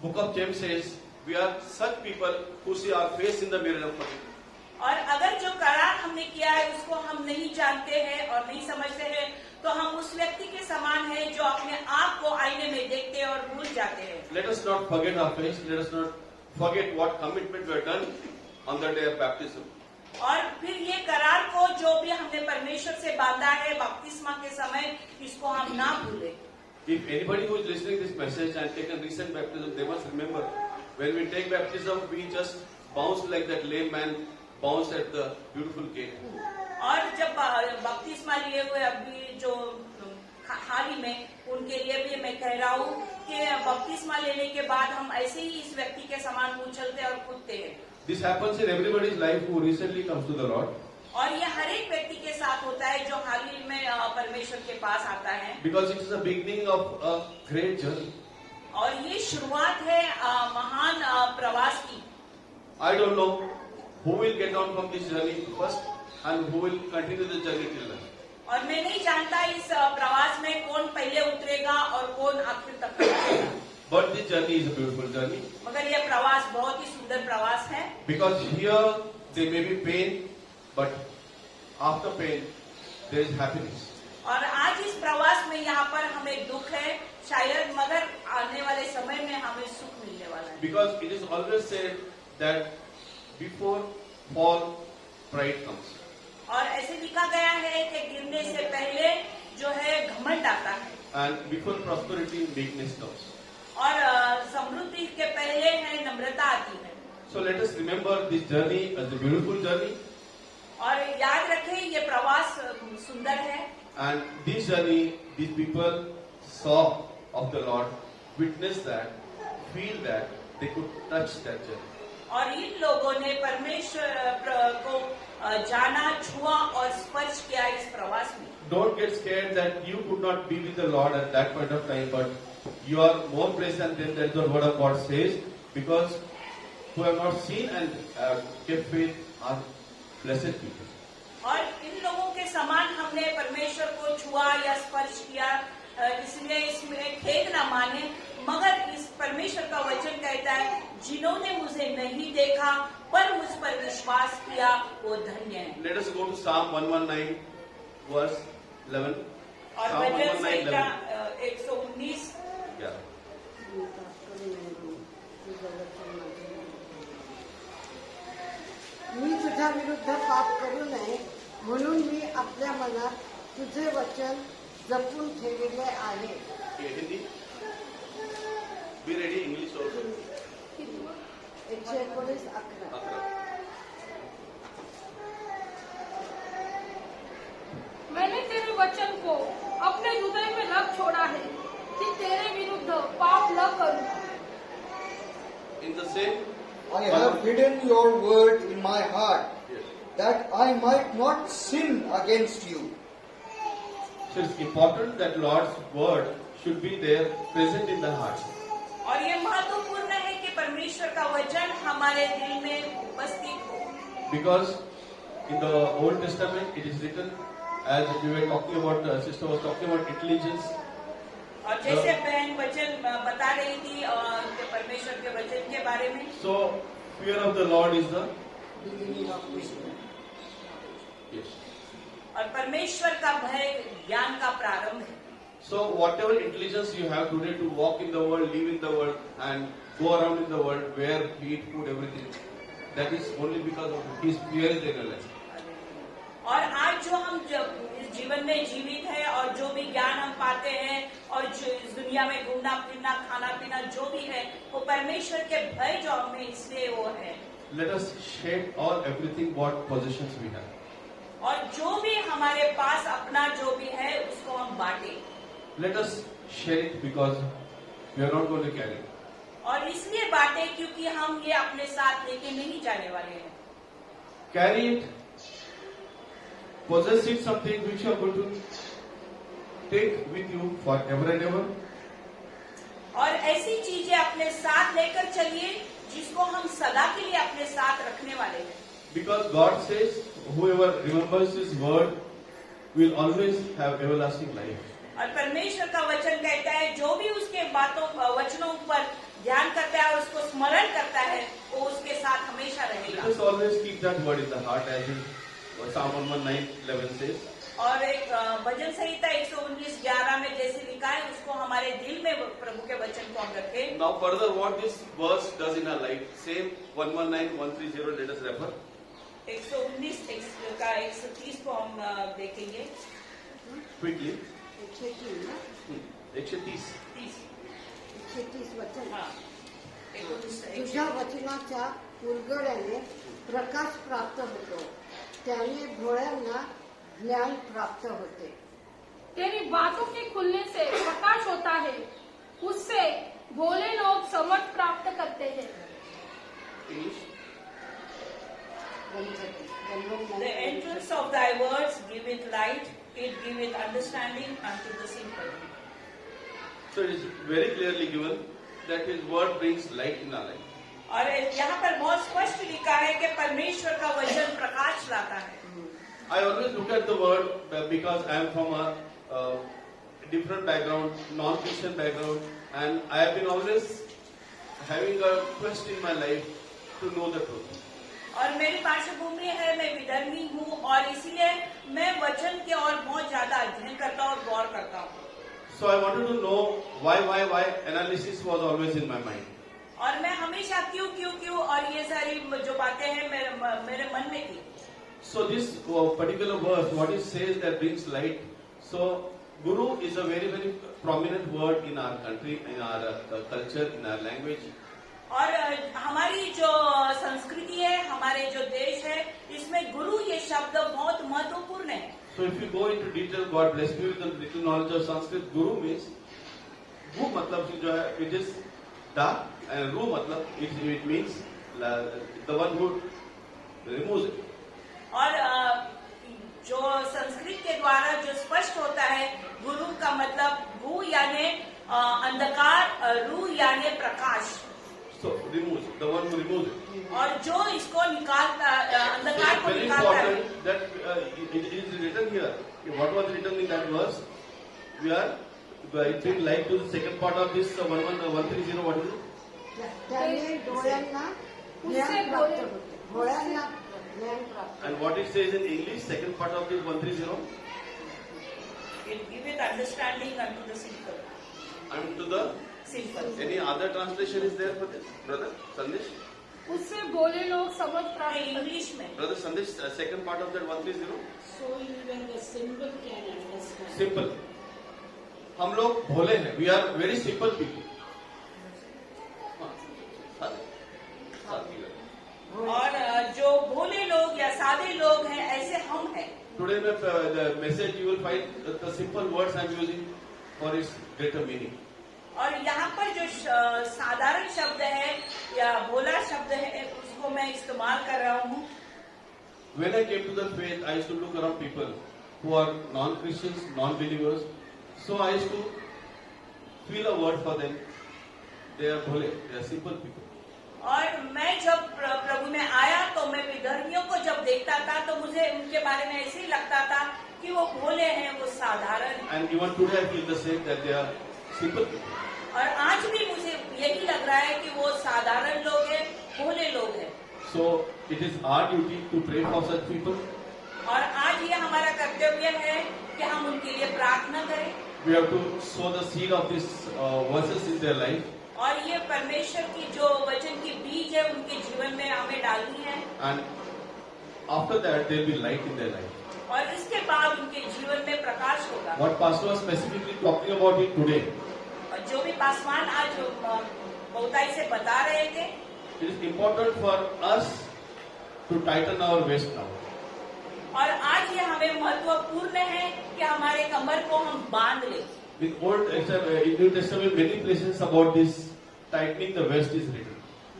[SPEAKER 1] Book of James says we are such people who see our face in the mirror of God.
[SPEAKER 2] और अगर जो करार हमने किया है उसको हम नहीं जानते हैं और नहीं समझते हैं, तो हम उस व्यक्ति के समान है जो अपने आप को आईने में देखते हैं और भूल जाते हैं.
[SPEAKER 1] Let us not forget our face. Let us not forget what commitment we have done on the day of baptism.
[SPEAKER 2] और फिर ये करार को जो भी हमने परमेश्वर से बांधा है बपतिस्मा के समय, इसको हम ना भूलें.
[SPEAKER 1] If anybody who is listening this message and taken recent baptism, they must remember when we take baptism, we just bounce like that lame man bounced at the beautiful gate.
[SPEAKER 2] और जब बपतिस्मा लिए हुए अभी जो हाल ही में, उनके लिए भी मैं कह रहा हूँ कि बपतिस्मा लेने के बाद हम ऐसे ही इस व्यक्ति के समान उछलते और कूदते हैं.
[SPEAKER 1] This happens in everybody's life who recently comes to the Lord.
[SPEAKER 2] और ये हर एक व्यक्ति के साथ होता है जो हाल ही में परमेश्वर के पास आता है.
[SPEAKER 1] Because it is the beginning of a great journey.
[SPEAKER 2] और ये शुरुआत है महान प्रवास की.
[SPEAKER 1] I don't know who will get on from this journey first and who will continue the journey till then.
[SPEAKER 2] और मैं नहीं जानता इस प्रवास में कौन पहले उतरेगा और कौन आखिर तक उतरेगा.
[SPEAKER 1] But this journey is a beautiful journey.
[SPEAKER 2] मगर ये प्रवास बहुत ही सुंदर प्रवास है.
[SPEAKER 1] Because here there may be pain, but after pain there is happiness.
[SPEAKER 2] और आज इस प्रवास में यहाँ पर हमें दुख है शायद, मगर आने वाले समय में हमें सुख मिलने वाला है.
[SPEAKER 1] Because it is always said that before fall, pride comes.
[SPEAKER 2] और ऐसे लिखा गया है कि गिरने से पहले जो है घमंड आता है.
[SPEAKER 1] And before prosperity, meekness comes.
[SPEAKER 2] और समृद्धि के पहले है नम्रता आती है.
[SPEAKER 1] So let us remember this journey as a beautiful journey.
[SPEAKER 2] और याद रखें ये प्रवास सुंदर है.
[SPEAKER 1] And this journey, these people saw of the Lord, witnessed that, feel that, they could touch that journey.
[SPEAKER 2] और इन लोगों ने परमेश्वर को जाना, छुआ और स्पर्श किया इस प्रवास में.
[SPEAKER 1] Don't get scared that you could not be with the Lord at that point of time, but you are more blessed than them. That is the word of God says. Because who have not seen and kept faith are blessed people.
[SPEAKER 2] और इन लोगों के समान हमने परमेश्वर को छुआ या स्पर्श किया, इसलिए इसमें खेद न माने, मगर इस परमेश्वर का वचन कहता है जिन्होंने मुझे नहीं देखा पर मुझ पर विश्वास किया वो धन्य है.
[SPEAKER 1] Let us go to Psalm 119 verse 11.
[SPEAKER 2] और
[SPEAKER 1] Psalm
[SPEAKER 2] भजन
[SPEAKER 1] 119
[SPEAKER 2] संहिता
[SPEAKER 1] 11.
[SPEAKER 2] 119.
[SPEAKER 1] Yeah.
[SPEAKER 4] मी तुझ्या विरुद्ध पाप करू नये म्हणून मी आपल्या मनात तुझे वचन जपून ठेवले आहे.
[SPEAKER 1] ये Hindi. Be ready, English also.
[SPEAKER 4] 119:11.
[SPEAKER 3] मैंने तेरे वचन को अपने हृदय में रख छोड़ा है कि तेरे विरुद्ध पाप न करूं।
[SPEAKER 1] In the same.
[SPEAKER 6] I have hidden your word in my heart,
[SPEAKER 1] Yes.
[SPEAKER 6] that I might not sin against you.
[SPEAKER 1] So it's important that Lord's word should be there, present in the heart.
[SPEAKER 2] और ये महत्वपूर्ण है कि परमेश्वर का वचन हमारे दिल में उपस्थित हो।
[SPEAKER 1] Because in the Old Testament it is written, as we were talking about, sister was talking about intelligence.
[SPEAKER 2] और जैसे बहन वचन बता रही थी कि परमेश्वर के वचन के बारे में,
[SPEAKER 1] So fear of the Lord is the yes.
[SPEAKER 2] और परमेश्वर का भय ज्ञान का प्रारंभ है।
[SPEAKER 1] So whatever intelligence you have today to walk in the world, live in the world, and go around in the world, wear, eat, food, everything, that is only because of His fear is in your life.
[SPEAKER 2] और आज जो हम इस जीवन में जीवित है और जो भी ज्ञान हम पाते हैं और जो इस दुनिया में घूमना फिरना खाना पीना जो भी है वो परमेश्वर के भय जो हमें इसलिए वो है।
[SPEAKER 1] Let us share all everything what possessions we have.
[SPEAKER 2] और जो भी हमारे पास अपना जो भी है उसको हम बांटे
[SPEAKER 1] Let us share it because we are not going to carry it.
[SPEAKER 2] और इसलिए बांटे क्योंकि हम ये अपने साथ लेके नहीं जाने वाले हैं।
[SPEAKER 1] Carry it. Possess it, something which you are going to take with you forever and ever.
[SPEAKER 2] और ऐसी चीजें अपने साथ लेकर चलिए जिसको हम सदा के लिए अपने साथ रखने वाले हैं।
[SPEAKER 1] Because God says, whoever remembers His word will always have everlasting life.
[SPEAKER 2] और परमेश्वर का वचन कहता है जो भी उसके बातों वचनों पर ध्यान करता है उसको स्मरण करता है वो उसके साथ हमेशा रहेगा।
[SPEAKER 1] Let us always keep that word in the heart, as in Psalm 119:11 says.
[SPEAKER 2] और एक भजन संहिता 119:11 में जैसे लिखा है उसको हमारे दिल में प्रभु के वचन को हम रखें।
[SPEAKER 1] Now further what this verse does in our life, same 119:130, let us refer.
[SPEAKER 2] 119 का 130 को हम देखेंगे।
[SPEAKER 1] Quickly.
[SPEAKER 4] 130 वचन.
[SPEAKER 2] हाँ, 119.
[SPEAKER 4] तुझ्या वचनाच्या उलगड्याने प्रकाश प्राप्त होतो, त्याने भोळ्यांना ज्ञान प्राप्त होते.
[SPEAKER 3] तेरी बातों के खुलने से प्रकाश होता है, उससे भोले लोग समझ प्राप्त करते हैं।
[SPEAKER 1] English.
[SPEAKER 4] 130.
[SPEAKER 2] The entrance of thy words giveth light, it giveth understanding unto the simple.
[SPEAKER 1] So it is very clearly given that His word brings light in our life.
[SPEAKER 2] और यहाँ पर बहुत स्पष्ट लिखा है कि परमेश्वर का वचन प्रकाश लाता है।
[SPEAKER 1] I always look at the word because I am from a different background, non-Christian background, and I have been always having a quest in my life to know the truth.
[SPEAKER 2] और मेरी पार्श्वभूमि है, मैं विधर्मी हूँ और इसीलिए मैं वचन के और बहुत ज्यादा अध्ययन करता हूँ और गौर करता हूँ।
[SPEAKER 1] So I wanted to know why analysis was always in my mind.
[SPEAKER 2] और मैं हमेशा क्यों और ये सारी जो बातें हैं मेरे मन में थी।
[SPEAKER 1] So this particular verse, what it says that brings light. So Guru is a very, very prominent word in our country, in our culture, in our language.
[SPEAKER 2] और हमारी जो संस्कृति है, हमारे जो देश है, इसमें गुरु ये शब्द बहुत महत्वपूर्ण है।
[SPEAKER 1] So if you go into detail, God bless me with a little knowledge of Sanskrit. Guru means, Gu मतलब जो है, it is dark, and Ru मतलब it means the one who removes it.
[SPEAKER 2] और जो संस्कृत के द्वारा जो स्पष्ट होता है, गुरु का मतलब गु यानी अंधकार, रू यानी प्रकाश।
[SPEAKER 1] So removes it, the one who removes it.
[SPEAKER 2] और जो इसको निकालता, अंधकार को
[SPEAKER 1] Very
[SPEAKER 2] निकालता है।
[SPEAKER 1] important that it is written here. What was written in that verse? We are bring light to the second part of this 130. What is it?
[SPEAKER 4] त्याने डोळ्यांना ज्ञान प्राप्त होते, भोळ्यांना ज्ञान प्राप्त.
[SPEAKER 1] And what it says in English, second part of this 130.
[SPEAKER 2] It giveth understanding unto the simple.
[SPEAKER 1] And to the
[SPEAKER 2] Simple.
[SPEAKER 1] any other translation is there for this, brother Sandesh?
[SPEAKER 3] उससे भोले लोग समझ प्राप्त करते हैं।
[SPEAKER 2] इंग्लिश में
[SPEAKER 1] Brother Sandesh, second part of that 130.
[SPEAKER 7] So even the simple can understand.
[SPEAKER 1] Simple. हम लोग भोले हैं. We are very simple people. Today the message you will find the simple words I am using for its greater meaning.
[SPEAKER 2] और यहाँ पर जो साधारण शब्द है या भोला शब्द है उसको मैं इस्तेमाल कर रहा हूँ.
[SPEAKER 1] When I came to the faith, I used to look around people who are non-Christians, non-believers. So I used to feel a word for them. They are bhole, they are simple people.
[SPEAKER 2] और मैं जब प्रभु में आया तो मैं विधर्मियों को जब देखता था तो मुझे उनके बारे में ऐसे ही लगता था कि वो भोले हैं, वो साधारण हैं.
[SPEAKER 1] And even today I feel the same, that they are simple people.
[SPEAKER 2] और आज भी मुझे यही लग रहा है कि वो साधारण लोग हैं, भोले लोग हैं.
[SPEAKER 1] So it is our duty to pray for such people.
[SPEAKER 2] और आज ये हमारा कर्तव्य है कि हम उनके लिए प्रार्थना करें.
[SPEAKER 1] We have to sow the seed of these verses in their life.
[SPEAKER 2] और ये परमेश्वर की जो वचन की बीज है उनके जीवन में हमें डालनी है.
[SPEAKER 1] And after that there will be light in their life.
[SPEAKER 2] और इसके बाद उनके जीवन में प्रकाश होगा.
[SPEAKER 1] What Pastor was specifically talking about it today,
[SPEAKER 2] और जो भी पासवान आज बहुताई से बता रहे थे,
[SPEAKER 1] it is important for us to tighten our waist now.
[SPEAKER 2] और आज ये हमें महत्वपूर्ण है कि हमारे कमर को हम बांध लें.
[SPEAKER 1] In New Testament, many places about this tightening the waist is written.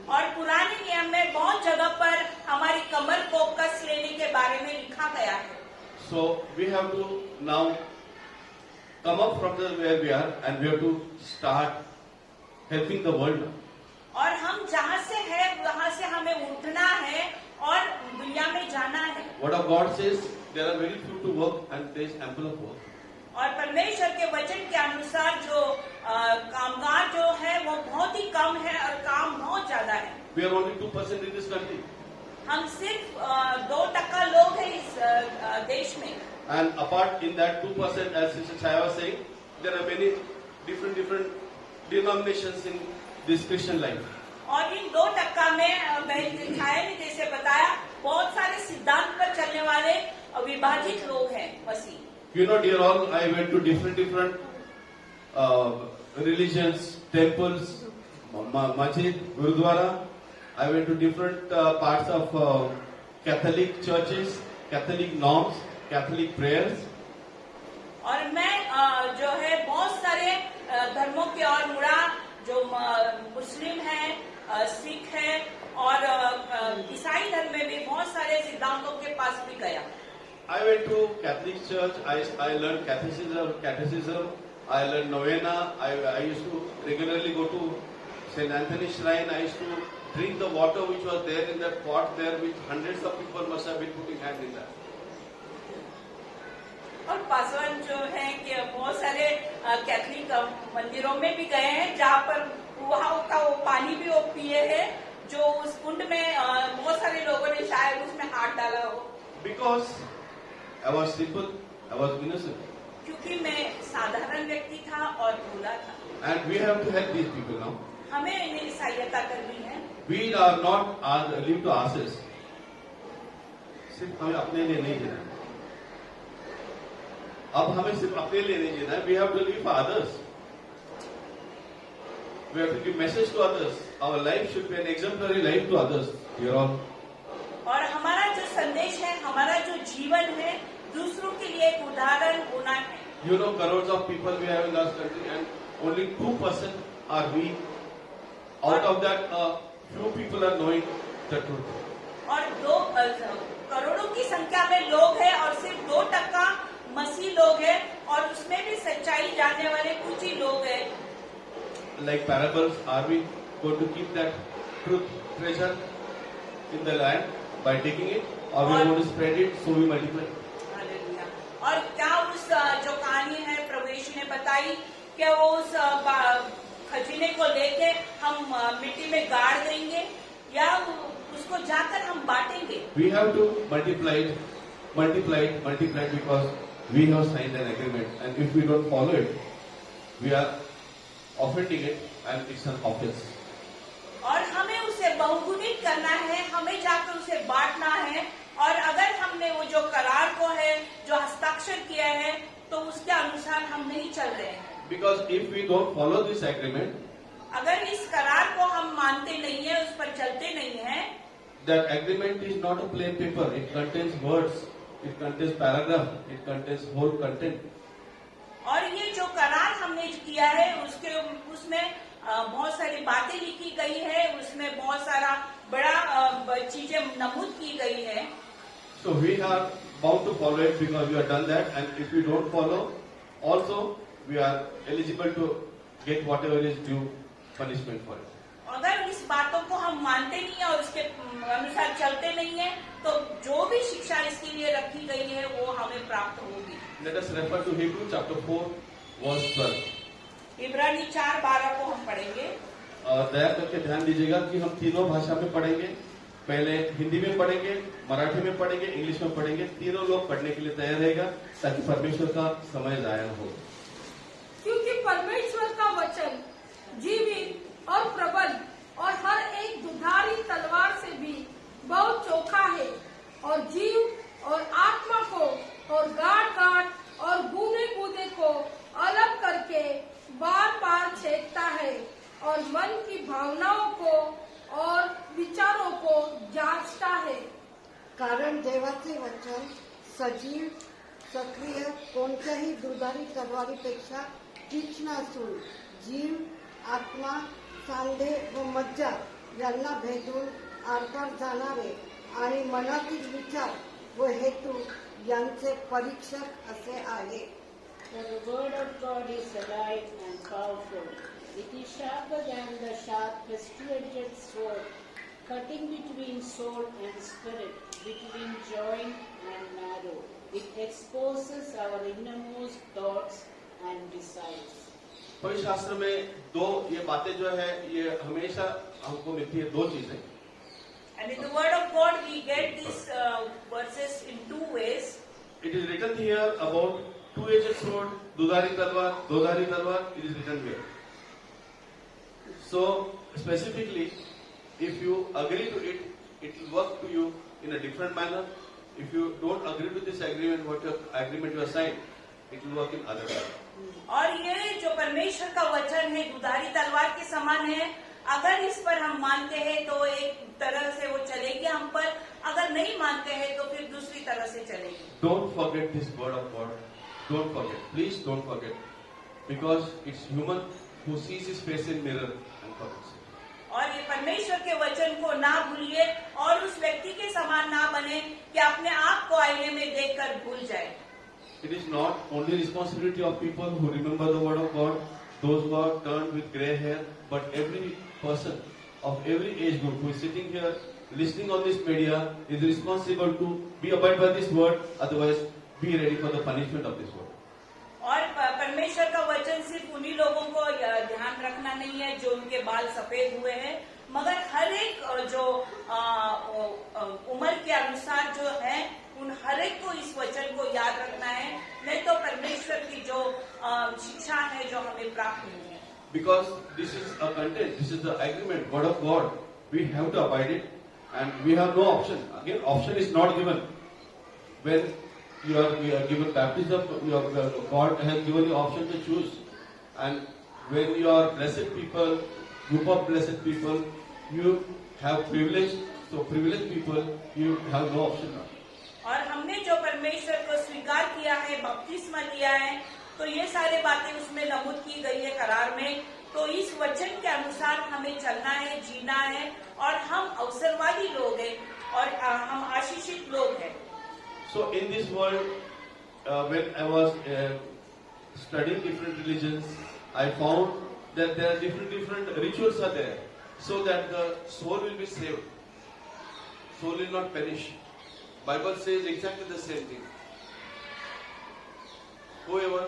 [SPEAKER 2] और पुराने नियम में बहुत जगह पर हमारी कमर को कस लेने के बारे में लिखा गया है.
[SPEAKER 1] So we have to now come up from where we are and we have to start helping the world now.
[SPEAKER 2] और हम जहाँ से है वहाँ से हमें उठना है और दुनिया में जाना है.
[SPEAKER 1] What of God says, there are very few to work and there is ample of work.
[SPEAKER 2] और परमेश्वर के वचन के अनुसार जो कामगार जो है वो बहुत ही कम है और काम बहुत ज्यादा है.
[SPEAKER 1] We are only 2% in this country.
[SPEAKER 2] हम सिर्फ 2% लोग हैं इस देश में.
[SPEAKER 1] And apart in that 2%, as Sister Chaya was saying, there are many different denominations in this Christian life.
[SPEAKER 2] और इन 2% में बहन छाया ने जैसे बताया बहुत सारे सिद्धांत पर चलने वाले विभाजित लोग हैं मसीह.
[SPEAKER 1] You know, dear all, I went to different religions, temples, masjid, gurudwara. I went to different parts of Catholic churches, Catholic norms, Catholic prayers.
[SPEAKER 2] और मैं जो है बहुत सारे धर्मों के और मुड़ा जो मुस्लिम है, सिख है और ईसाई धर्म में भी बहुत सारे सिद्धांतों के पास भी गया.
[SPEAKER 1] I went to Catholic church. I learned catechism. I learned novena. I used to regularly go to St. Anthony Shrine. I used to drink the water which was there in that pot there, which hundreds of people must have been putting hand in that.
[SPEAKER 2] और पासवान जो है कि बहुत सारे Catholic मंदिरों में भी गए हैं जहाँ पर वहाँ का वो पानी भी वो पिए हैं जो उस कुंड में बहुत सारे लोगों ने शायद उसमें हाथ डाला हो.
[SPEAKER 1] Because I was simple, I was innocent.
[SPEAKER 2] क्योंकि मैं साधारण व्यक्ति था और भोला था.
[SPEAKER 1] And we have to help these people now.
[SPEAKER 2] हमें इन्हें सहायता करनी है.
[SPEAKER 1] We are not live to ourselves. सिर्फ हमें अपने लिए नहीं जीना. अब हमें सिर्फ अपने लिए नहीं जीना है. We have to live for others. We have to give message to others. Our life should be an exemplary life to others. You are all.
[SPEAKER 2] और हमारा जो संदेश है, हमारा जो जीवन है, दूसरों के लिए एक उदाहरण होना है.
[SPEAKER 1] You know, crores of people we have in our country, and only 2% are we. Out of that, few people are knowing the truth.
[SPEAKER 2] और 2 करोड़ों की संख्या में लोग हैं और सिर्फ 2% मसीह लोग हैं और उसमें भी सच्चाई जानने वाले कुछ ही लोग हैं.
[SPEAKER 1] Like parables, are we going to keep that truth treasure in the land by digging it, or we are going to spread it so we multiply?
[SPEAKER 2] Hallelujah. और क्या उस जो कहानी है प्रभु यीशु ने बताई क्या वो उस खजीने को लेके हम मिट्टी में गाड़ देंगे या उसको जाकर हम बांटेंगे?
[SPEAKER 1] We have to multiply it because we have signed an agreement, and if we don't follow it, we are offending it, and it's an offense.
[SPEAKER 2] और हमें उसे बहुगुणित करना है, हमें जाकर उसे बांटना है. और अगर हमने वो जो करार को है जो हस्ताक्षर किया है तो उसके अनुसार हम नहीं चल रहे हैं.
[SPEAKER 1] Because if we don't follow this agreement,
[SPEAKER 2] अगर इस करार को हम मानते नहीं है, उस पर चलते नहीं है,
[SPEAKER 1] that agreement is not a plain paper. It contains words. It contains paragraph. It contains whole content.
[SPEAKER 2] और ये जो करार हमने किया है उसमें बहुत सारी बातें लिखी गई है, उसमें बहुत सारा बड़ा चीजें नमूद की गई है.
[SPEAKER 1] So we are bound to follow it because we have done that, and if we don't follow, also we are eligible to get whatever is due punishment for it.
[SPEAKER 2] अगर इस बातों को हम मानते नहीं है और उसके अनुसार चलते नहीं है, तो जो भी शिक्षा इसके लिए रखी गई है वो हमें प्राप्त होगी.
[SPEAKER 1] Let us refer to Hebrew chapter 4, verse 12.
[SPEAKER 2] इब्रानी 4:12 को हम पढ़ेंगे.
[SPEAKER 1] दया करके ध्यान दीजिएगा कि हम तीनों भाषा में पढ़ेंगे. पहले हिंदी में पढ़ेंगे, मराठी में पढ़ेंगे, इंग्लिश में पढ़ेंगे. तीनों लोग पढ़ने के लिए तैयार रहेगा ताकि परमेश्वर का समय जाया न हो.
[SPEAKER 3] क्योंकि परमेश्वर का वचन जीवित और प्रबल और हर एक दुधारी तलवार से भी बहुत चोखा है और जीव और आत्मा को और गांठ और गूने गूदे को अलग करके बार बार छेदता है और मन की भावनाओं को और विचारों को जांचता है.
[SPEAKER 4] कारण देवाचे वचन सजीव, सक्रिय, कोणत्याही दुधारी तलवारीपेक्षा तीक्ष्ण असून जीव, आत्मा, सांधे व मज्जा यांना भेदून आरपार जाणारे आणि मनातील विचार व हेतू यांचे परीक्षक असे आहे.
[SPEAKER 7] For the word of God is alive and powerful. It is sharper than the sharpest two-edged sword, cutting between soul and spirit, between joint and marrow. It exposes our innermost thoughts and desires.
[SPEAKER 1] पवित्र शास्त्र में दो ये बातें जो है ये हमेशा हमको मिलती है. दो चीजें.
[SPEAKER 2] And in the word of God we get these verses in two ways.
[SPEAKER 1] It is written here about two-edged sword, दुधारी तलवार. It is written here. So specifically, if you agree to it, it will work to you in a different manner. If you don't agree to this agreement, agreement you have signed, it will work in other way.
[SPEAKER 2] और ये जो परमेश्वर का वचन है दुधारी तलवार के समान है. अगर इस पर हम मानते हैं तो एक तरह से वो चलेगी हम पर, अगर नहीं मानते हैं तो फिर दूसरी तरह से चलेगी.
[SPEAKER 1] Don't forget this word of God. Don't forget. Please don't forget. Because it's human who sees his face in mirror and forgets it.
[SPEAKER 2] और ये परमेश्वर के वचन को ना भूलिए और उस व्यक्ति के समान ना बने कि अपने आप को आईने में देखकर भूल जाए.
[SPEAKER 1] It is not only responsibility of people who remember the word of God, those who are turned with grey hair, but every person of every age group who is sitting here listening on this media is responsible to be abide by this word, otherwise be ready for the punishment of this word.
[SPEAKER 2] और परमेश्वर का वचन सिर्फ उन्हीं लोगों को ध्यान रखना नहीं है जो उनके बाल सफेद हुए हैं, मगर हर एक जो उम्र के अनुसार जो है उन हर एक को इस वचन को याद रखना है, नहीं तो परमेश्वर की जो शिक्षा है जो हमें प्राप्त होगी.
[SPEAKER 1] Because this is a content, this is the agreement, word of God. We have to abide it, and we have no option. Again, option is not given. When you are given baptism, God has given you option to choose. And when you are blessed people, group of blessed people, you have privilege. So privileged people, you have no option now.
[SPEAKER 2] और हमने जो परमेश्वर को स्वीकार किया है, बपतिस्मा लिया है, तो ये सारे बातें उसमें नमूद की गई है करार में. तो इस वचन के अनुसार हमें चलना है, जीना है, और हम अवसरवादी लोग हैं और हम आशीषित लोग हैं.
[SPEAKER 1] So in this world, when I was studying different religions, I found that there are different rituals are there, so that the soul will be saved. Soul will not perish. Bible says exactly the same thing. Whoever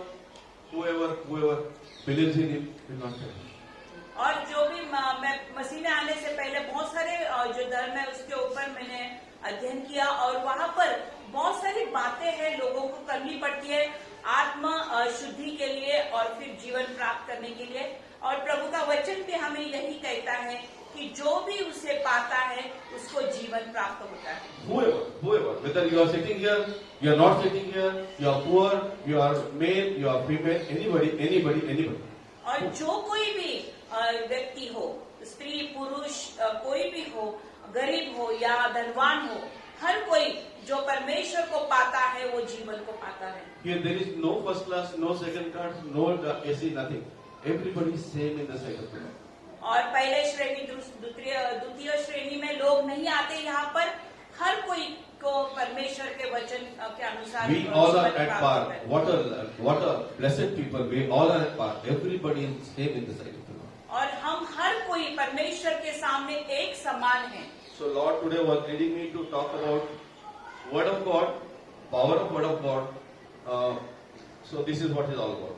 [SPEAKER 1] believes in him will not perish.
[SPEAKER 2] और जो भी मैं मसीह में आने से पहले बहुत सारे जो धर्म है उसके ऊपर मैंने अध्ययन किया और वहाँ पर बहुत सारी बातें हैं लोगों को करनी पड़ती है आत्मा शुद्धि के लिए और फिर जीवन प्राप्त करने के लिए. और प्रभु का वचन भी हमें यही कहता है कि जो भी उसे पाता है उसको जीवन प्राप्त होता है.
[SPEAKER 1] Whoever, whether you are sitting here, you are not sitting here, you are poor, you are male, you are female, anybody.
[SPEAKER 2] और जो कोई भी व्यक्ति हो, स्त्री पुरुष कोई भी हो, गरीब हो या धनवान हो, हर कोई जो परमेश्वर को पाता है वो जीवन को पाता है।
[SPEAKER 1] Here there is no first class, no second class, no AC, nothing. Everybody is same in the sight of the Lord.
[SPEAKER 2] और पहले श्रेणी द्वितीय श्रेणी में लोग नहीं आते यहाँ पर, हर कोई को परमेश्वर के वचन के अनुसार
[SPEAKER 1] We all are
[SPEAKER 2] जीवन
[SPEAKER 1] at
[SPEAKER 2] प्राप्त
[SPEAKER 1] par.
[SPEAKER 2] होता है।
[SPEAKER 1] What a blessed people. We all are at par. Everybody is same in the sight of the Lord.
[SPEAKER 2] और हम हर कोई परमेश्वर के सामने एक समान हैं।
[SPEAKER 1] So Lord today was leading me to talk about Word of God, power of Word of God. So this is what is all about.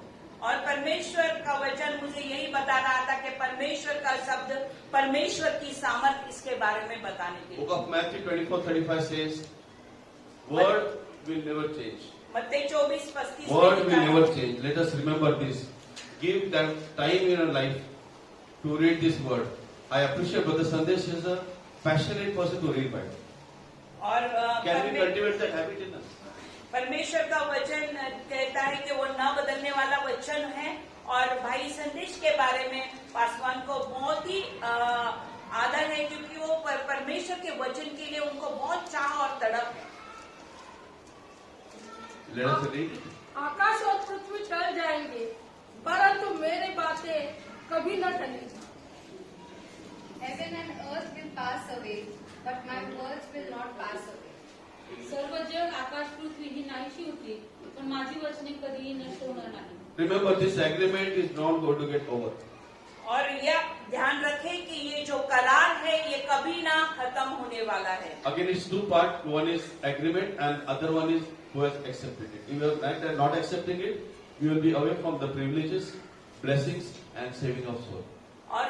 [SPEAKER 2] और परमेश्वर का वचन मुझे यही बता रहा था कि परमेश्वर का शब्द, परमेश्वर की सामर्थ, इसके बारे में बताने के लिए।
[SPEAKER 1] Book of Matthew 24:35 says, Word will never change.
[SPEAKER 2] मत्ती 24:35
[SPEAKER 1] Word will never change. Let us remember this. Give that time in your life to read this word. I appreciate Brother Sandesh is a passionate person to read Bible.
[SPEAKER 2] और
[SPEAKER 1] Can we cultivate that habit in us?
[SPEAKER 2] परमेश्वर का वचन कहता है कि वो न बदलने वाला वचन है, और भाई संदेश के बारे में पासवान को बहुत ही आदर है, क्योंकि वो परमेश्वर के वचन के लिए उनको बहुत चाह और तड़प है।
[SPEAKER 1] Let us read it.
[SPEAKER 3] आकाश और पृथ्वी टल जाएंगे, परंतु मेरी बातें कभी न टलेंगी।
[SPEAKER 5] Heaven and earth will pass away, but my words will not pass away.
[SPEAKER 8] सर्व जग आकाश पृथ्वी ही नाहीशी होती, पण माझी वचने कधीही नष्ट होणार नाही।
[SPEAKER 1] Remember, this agreement is not going to get over.
[SPEAKER 2] और यह ध्यान रखें कि ये जो करार है ये कभी ना खत्म होने वाला है।
[SPEAKER 1] Again, it's two parts. One is agreement, and other one is who has accepted it. If you are not accepting it, you will be away from the privileges, blessings, and saving of soul.
[SPEAKER 2] और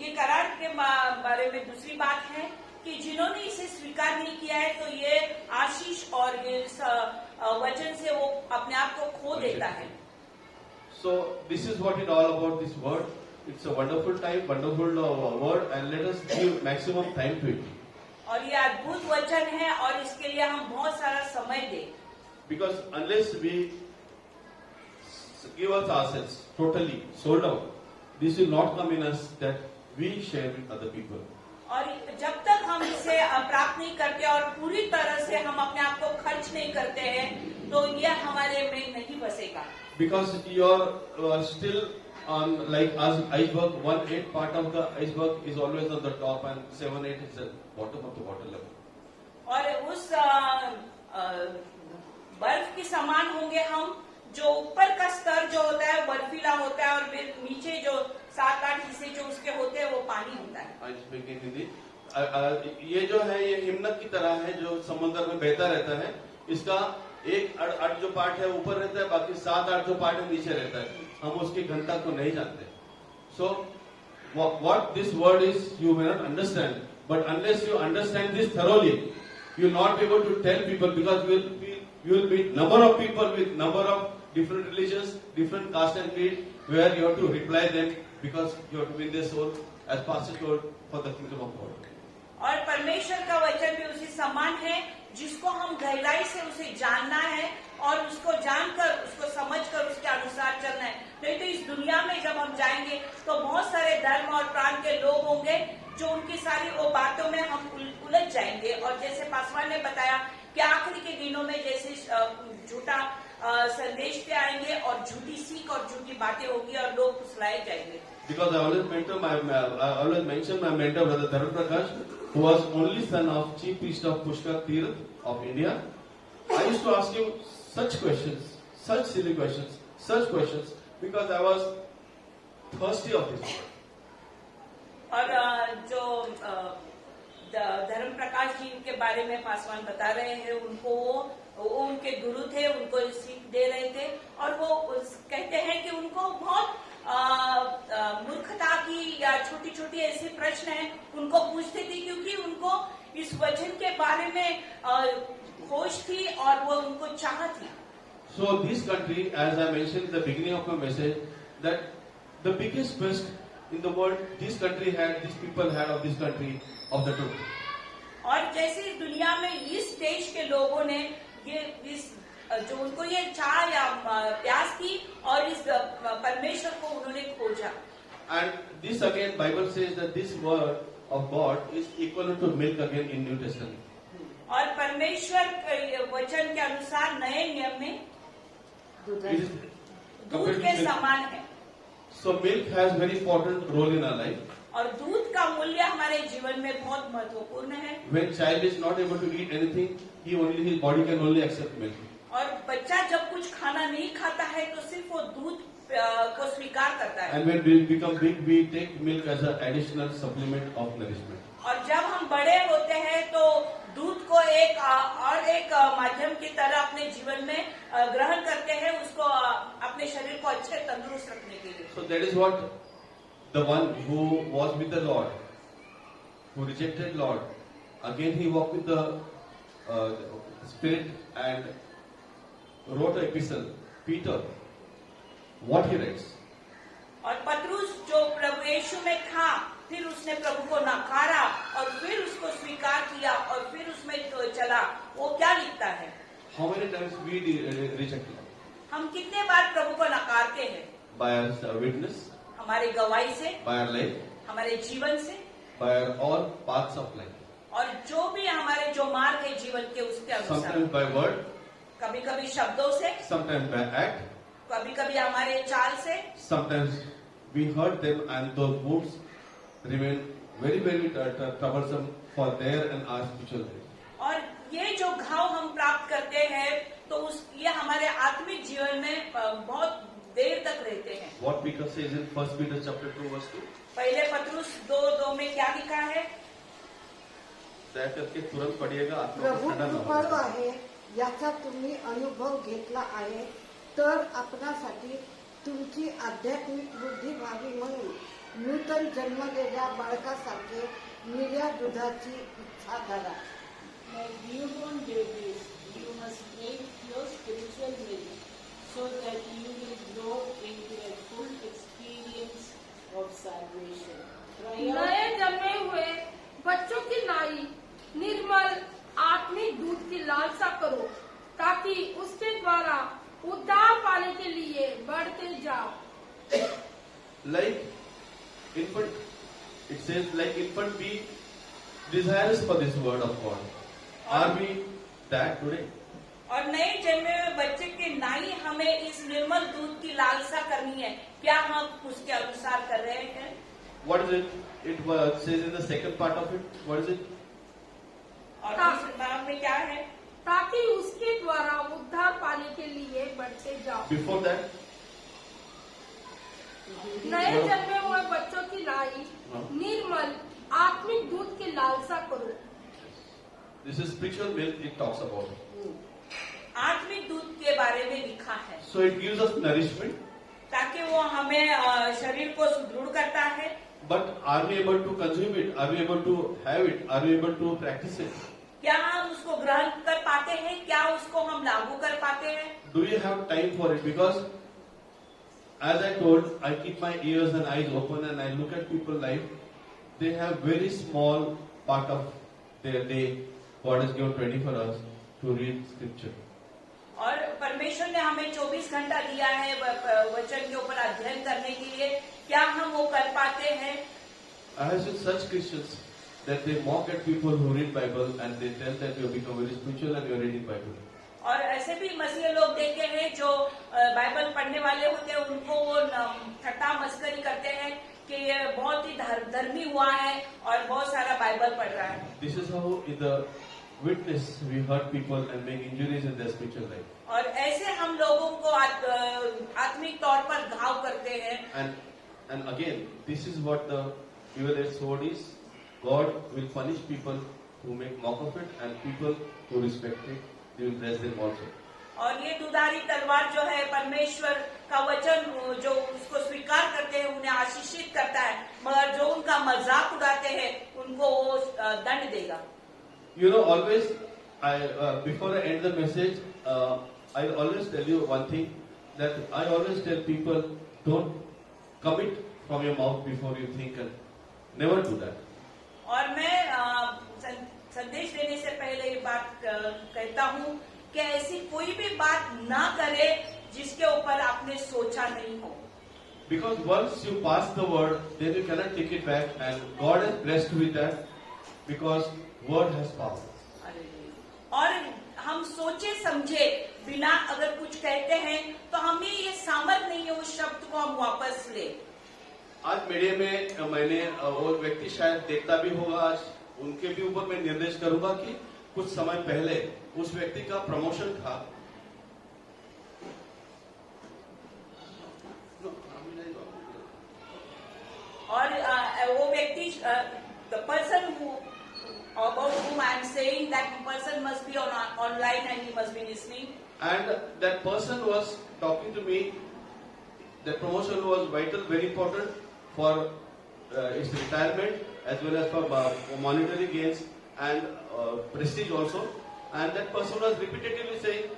[SPEAKER 2] ये करार के बारे में दूसरी बात है कि जिन्होंने इसे स्वीकार नहीं किया है, तो ये आशीष और इस वचन से वो अपने आप को खो देता है।
[SPEAKER 1] So this is what it all about. This word. It's a wonderful time, wonderful word, and let us give maximum time to it.
[SPEAKER 2] और ये अद्भुत वचन है, और इसके लिए हम बहुत सारा समय दें।
[SPEAKER 1] Because unless we give us ourselves totally sold out, this will not come in us that we share with other people.
[SPEAKER 2] और जब तक हम इसे प्राप्त नहीं करते और पूरी तरह से हम अपने आप को खर्च नहीं करते हैं, तो यह हमारे में नहीं बसेगा।
[SPEAKER 1] Because you are still on like as iceberg, 1/8 part of the iceberg is always on the top, and 7/8 is the bottom of the water level.
[SPEAKER 2] और उस बर्फ के समान होंगे हम, जो ऊपर का स्तर जो होता है बर्फीला होता है, और फिर नीचे जो 7-8 हिस्से जो उसके होते हैं वो पानी होता है।
[SPEAKER 1] I speak in Hindi. ये जो है ये हिमनद की तरह है जो समुद्र में बहता रहता है। इसका एक अड़ जो पार्ट है ऊपर रहता है, बाकी 7-8 जो पार्ट है नीचे रहता है। हम उसकी घनता को नहीं जानते। So what this word is, you may not understand, but unless you understand this thoroughly, you will not be able to tell people, because you will meet number of people with number of different religions, different caste and creed, where you have to reply them because you have to win their soul, as Pastor told, for the kingdom of God.
[SPEAKER 2] और परमेश्वर का वचन भी उसी समान है, जिसको हम गहराई से उसे जानना है और उसको जानकर, उसको समझकर उसके अनुसार चलना है। नहीं तो इस दुनिया में जब हम जाएंगे तो बहुत सारे धर्म और प्रांत के लोग होंगे जो उनकी सारी वो बातों में हम उलझ जाएंगे। और जैसे पासवान ने बताया कि आखिरी के दिनों में जैसे झूठा संदेश पे आएंगे और झूठी सीख और झूठी बातें होगी और लोग फुसलाए जाएंगे।
[SPEAKER 1] Because I always mention my mentor, Brother Dharan Prakash, who was only son of Chief Priest of Pushkar Tirth of India. I used to ask him such questions, such silly questions, because I was thirsty of his word.
[SPEAKER 2] और जो धर्म प्रकाश जी के बारे में पासवान बता रहे हैं, उनको वो उनके गुरु थे, उनको सीख दे रहे थे, और वो कहते हैं कि उनको बहुत मूर्खता की या छोटी छोटी ऐसे प्रश्न हैं उनको पूछते थे, क्योंकि उनको इस वचन के बारे में खोज थी और वो उनको चाह थी।
[SPEAKER 1] So this country, as I mentioned in the beginning of my message, that the biggest best in the world, this country had, these people had of this country, of the truth.
[SPEAKER 2] और जैसे इस दुनिया में इस देश के लोगों ने ये जो उनको ये चाह या प्यास थी और इस परमेश्वर को उन्होंने खोजा।
[SPEAKER 1] And this again, Bible says that this word of God is equivalent to milk again in New Testament.
[SPEAKER 2] और परमेश्वर वचन के अनुसार नए नियम में
[SPEAKER 1] It is
[SPEAKER 2] दूध
[SPEAKER 1] compared
[SPEAKER 2] के
[SPEAKER 1] to milk.
[SPEAKER 2] समान है।
[SPEAKER 1] So milk has very important role in our life.
[SPEAKER 2] और दूध का मूल्य हमारे जीवन में बहुत महत्वपूर्ण है।
[SPEAKER 1] When child is not able to eat anything, his body can only accept milk.
[SPEAKER 2] और बच्चा जब कुछ खाना नहीं खाता है तो सिर्फ वो दूध को स्वीकार करता है।
[SPEAKER 1] And when we become big, we take milk as an additional supplement of nourishment.
[SPEAKER 2] और जब हम बड़े होते हैं तो दूध को एक माध्यम की तरह अपने जीवन में ग्रहण करते हैं, उसको अपने शरीर को अच्छे तंदुरुस्त रखने के लिए।
[SPEAKER 1] So that is what the one who was with the Lord, who rejected Lord, again he walked with the Spirit and wrote an epistle. Peter, what he writes.
[SPEAKER 2] और पतरुस जो प्रभु यीशु में था, फिर उसने प्रभु को नकारा और फिर उसको स्वीकार किया और फिर उसमें तो चला, वो क्या लिखता है?
[SPEAKER 1] How many times we reject Lord?
[SPEAKER 2] हम कितने बार प्रभु को नकारते हैं?
[SPEAKER 1] By our witness,
[SPEAKER 2] हमारे गवाही से,
[SPEAKER 1] by our life,
[SPEAKER 2] हमारे जीवन से,
[SPEAKER 1] by our all paths of life.
[SPEAKER 2] और जो भी हमारे जो मार्ग है जीवन के उसके अनुसार,
[SPEAKER 1] Sometimes by word,
[SPEAKER 2] कभी कभी शब्दों से,
[SPEAKER 1] sometimes by act,
[SPEAKER 2] कभी कभी हमारे चाल से,
[SPEAKER 1] sometimes we hurt them and those wounds remain very, very troublesome for their and our spiritual life.
[SPEAKER 2] और ये जो घाव हम प्राप्त करते हैं तो ये हमारे आत्मिक जीवन में बहुत देर तक रहते हैं।
[SPEAKER 1] What Peter says in 1 Peter chapter 2 verse 2.
[SPEAKER 2] पहले पतरुस 2:2 में क्या लिखा है?
[SPEAKER 1] दया करके तुरंत पढ़िएगा, आत्मा को
[SPEAKER 4] प्रभू
[SPEAKER 1] ठंडा न
[SPEAKER 4] कृपाळू
[SPEAKER 1] हो.
[SPEAKER 4] आहे याचा तुम्ही अनुभव घेतला आहे, तर आपणासाठी तुमची आध्यात्मिक वृद्धी व्हावी म्हणून नूतन जन्मलेल्या बाळकासारखे निर्या दुधाची इच्छा धरा.
[SPEAKER 7] Like newborn babies, you must drink pure spiritual milk so that you will grow into a full experience of salvation. Cry out,
[SPEAKER 3] नए जन्मे हुए बच्चों की नाई निर्मल आत्मिक दूध की लालसा करो ताकि उसके द्वारा उद्धार पाने के लिए बढ़ते जाओ।
[SPEAKER 1] Like infant, it says like infant be desirous for this word of God. Are we that today?
[SPEAKER 2] और नए जन्मे हुए बच्चे के नाई हमें इस निर्मल दूध की लालसा करनी है, क्या हम उसके अनुसार कर रहे हैं?
[SPEAKER 1] What is it? It says in the second part of it. What is it?
[SPEAKER 2] और दूसरे भाग में क्या है?
[SPEAKER 3] ताकि उसके द्वारा उद्धार पाने के लिए बढ़ते जाओ।
[SPEAKER 1] Before that,
[SPEAKER 3] नए जन्मे हुए बच्चों की नाई
[SPEAKER 1] हाँ.
[SPEAKER 3] निर्मल आत्मिक दूध की लालसा करो।
[SPEAKER 1] this is spiritual milk. It talks about.
[SPEAKER 2] आत्मिक दूध के बारे में लिखा है,
[SPEAKER 1] So it gives us nourishment.
[SPEAKER 2] ताकि वो हमें शरीर को सुदृढ़ करता है।
[SPEAKER 1] But are we able to consume it? Are we able to have it? Are we able to practice it?
[SPEAKER 2] क्या हम उसको ग्रहण कर पाते हैं? क्या उसको हम लागू कर पाते हैं?
[SPEAKER 1] Do you have time for it? Because as I told, I keep my ears and eyes open and I look at people's life. They have very small part of their day. God has given 24 hours to read scripture.
[SPEAKER 2] और परमेश्वर ने हमें 24 घंटा दिया है वचन के ऊपर अध्ययन करने के लिए, क्या हम वो कर पाते हैं?
[SPEAKER 1] I have seen such Christians that they mock at people who read Bible and they tell that you have become very spiritual and you are reading Bible.
[SPEAKER 2] और ऐसे भी मसीह लोग देखे हैं जो बाइबल पढ़ने वाले होते हैं, उनको वो ठट्टा मस्करी करते हैं कि ये बहुत ही धर्मी हुआ है और बहुत सारा बाइबल पढ़ रहा है।
[SPEAKER 1] This is how in the witness we hurt people and make injuries in their spiritual life.
[SPEAKER 2] और ऐसे हम लोगों को आत्मिक तौर पर घाव करते हैं।
[SPEAKER 1] And again, this is what the double-edged sword is. God will punish people who make mock of it and people who respect it, He will bless them also.
[SPEAKER 2] और ये दुधारी तलवार जो है परमेश्वर का वचन, जो उसको स्वीकार करते हैं उन्हें आशीषित करता है, मगर जो उनका मजाक उड़ाते हैं उनको वो दंड देगा।
[SPEAKER 1] You know, always, before I end the message, I always tell you one thing, that I always tell people, don't commit from your mouth before you think, and never do that.
[SPEAKER 2] और मैं संदेश देने से पहले ये बात कहता हूँ कि ऐसी कोई भी बात ना करे जिसके ऊपर आपने सोचा नहीं हो।
[SPEAKER 1] Because once you pass the word, then you cannot take it back, and God is blessed with that, because word has power.
[SPEAKER 2] और हम सोचे समझे बिना अगर कुछ कहते हैं तो हमें ये सामर्थ नहीं है उस शब्द को हम वापस ले।
[SPEAKER 1] आज मीडिया में मैंने वो व्यक्ति शायद देखता भी होगा, आज उनके भी ऊपर मैं निर्देश करूंगा कि कुछ समय पहले उस व्यक्ति का प्रमोशन था।
[SPEAKER 2] और वो व्यक्ति the person who about whom I am saying that person must be online and he must be listening.
[SPEAKER 1] And that person was talking to me. That promotion was vital, very important for his retirement as well as for monetary gains and prestige also. And that person was repetitively saying,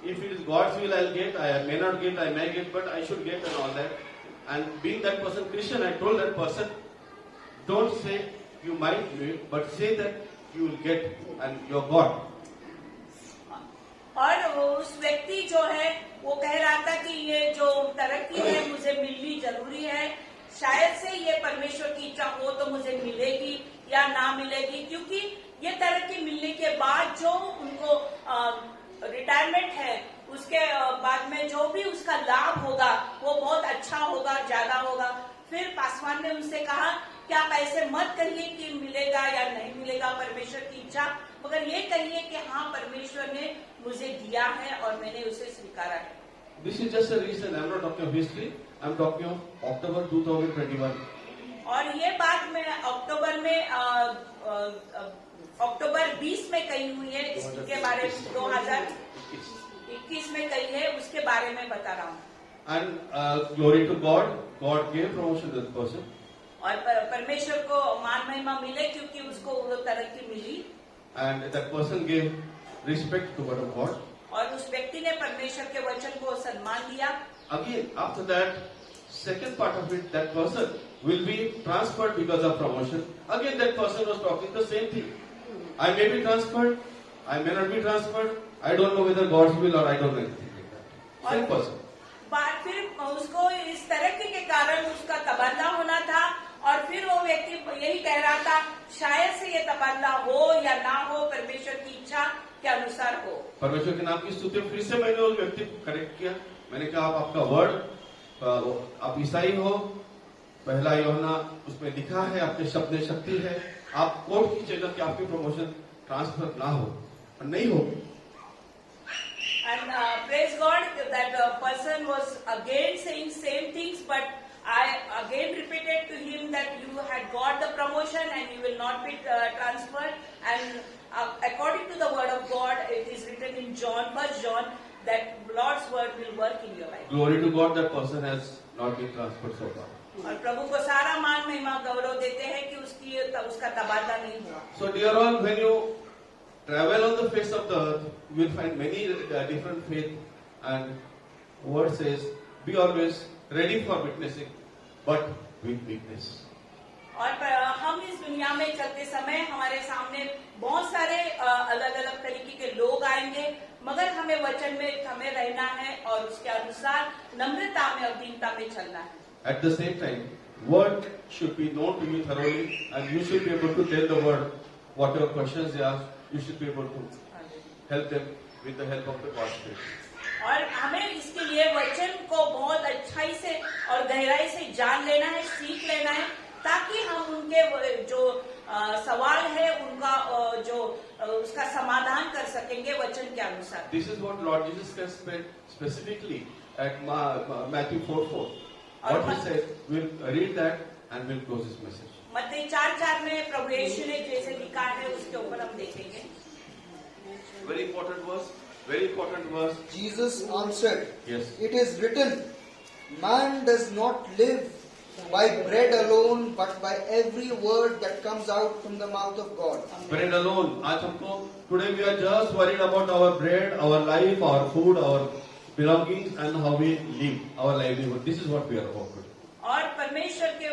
[SPEAKER 1] if it is God's will, I'll get. I may not get, I may get, but I should get and all that. And being that person Christian, I told that person, don't say you might do it, but say that you will get and you're God.
[SPEAKER 2] और उस व्यक्ति जो है वो कह रहा था कि ये जो तरक्की है मुझे मिलनी जरूरी है, शायद से ये परमेश्वर की इच्छा हो तो मुझे मिलेगी या ना मिलेगी, क्योंकि ये तरक्की मिलने के बाद जो उनको रिटायरमेंट है उसके बाद में जो भी उसका लाभ होगा वो बहुत अच्छा होगा, ज्यादा होगा। फिर पासवान ने उनसे कहा कि आप ऐसे मत कहिए कि मिलेगा या नहीं मिलेगा परमेश्वर की इच्छा, मगर ये कहिए कि हाँ परमेश्वर ने मुझे दिया है और मैंने उसे स्वीकारा है।
[SPEAKER 1] This is just a recent. I'm not talking of history. I'm talking of October 2021.
[SPEAKER 2] और ये बात मैं अक्टूबर 20 में कही हुई है, इसके बारे में 2021 में कही है, उसके बारे में बता रहा हूँ।
[SPEAKER 1] And glory to God, God gave promotion to that person.
[SPEAKER 2] और परमेश्वर को मान महिमा मिले क्योंकि उसको वो तरक्की मिली।
[SPEAKER 1] And that person gave respect to word of God.
[SPEAKER 2] और उस व्यक्ति ने परमेश्वर के वचन को सम्मान दिया।
[SPEAKER 1] Again, after that, second part of it, that person will be transferred because of promotion. Again, that person was talking the same thing. I may be transferred, I may not be transferred. I don't know whether God's will or I don't know anything like that. Same person.
[SPEAKER 2] फिर उसको इस तरक्की के कारण उसका तबादला होना था और फिर वो व्यक्ति यही कह रहा था शायद से ये तबादला हो या ना हो, परमेश्वर की इच्छा के अनुसार हो।
[SPEAKER 1] परमेश्वर के नाम की स्तुति। फिर से मैंने उस व्यक्ति को करेक्ट किया। मैंने कहा आप आपका वर्ड, आप ईसाई हो, पहला यूहन्ना उसमें लिखा है, आपके शब्द में शक्ति है, आप कोर्ट कीजिएगा कि आपकी प्रमोशन ट्रांसफर ना हो, और नहीं होगी।
[SPEAKER 2] And praise God that person was again saying same things, but I again repeated to him that you had got the promotion and you will not be transferred. And according to the word of God, it is written in John, 1 John, that Lord's word will work in your life.
[SPEAKER 1] Glory to God, that person has not been transferred so far.
[SPEAKER 2] और प्रभु को सारा मान महिमा गौरव देते हैं कि उसका तबादला नहीं हुआ।
[SPEAKER 1] So dear all, when you travel on the face of the earth, you will find many different faith, and word says, be always ready for witnessing, but with weakness.
[SPEAKER 2] और हम इस दुनिया में चलते समय हमारे सामने बहुत सारे अलग अलग तरीके के लोग आएंगे, मगर हमें वचन में हमें रहना है और उसके अनुसार नम्रता में और दीनता में चलना है।
[SPEAKER 1] At the same time, word should be known to you thoroughly, and you should be able to tell the word whatever questions they ask. You should be able to help them with the help of the gospel.
[SPEAKER 2] और हमें इसके लिए वचन को बहुत अच्छाई से और गहराई से जान लेना है, सीख लेना है, ताकि हम उनके जो सवाल है उनका जो उसका समाधान कर सकेंगे वचन के अनुसार।
[SPEAKER 1] This is what Lord Jesus said specifically at Matthew 4:4. What he said, we'll read that and we'll close this message.
[SPEAKER 2] मत्ती 4:4 में प्रभु यीशु ने जैसे लिखा है उसके ऊपर हम देखेंगे।
[SPEAKER 1] Very important verse. Very important verse.
[SPEAKER 6] Jesus answered,
[SPEAKER 1] Yes.
[SPEAKER 6] It is written, man does not live by bread alone, but by every word that comes out from the mouth of God.
[SPEAKER 1] Bread alone. आज हमको today we are just worried about our bread, our life, our food, our belongings, and how we live our livelihood. This is what we are about.
[SPEAKER 2] और परमेश्वर के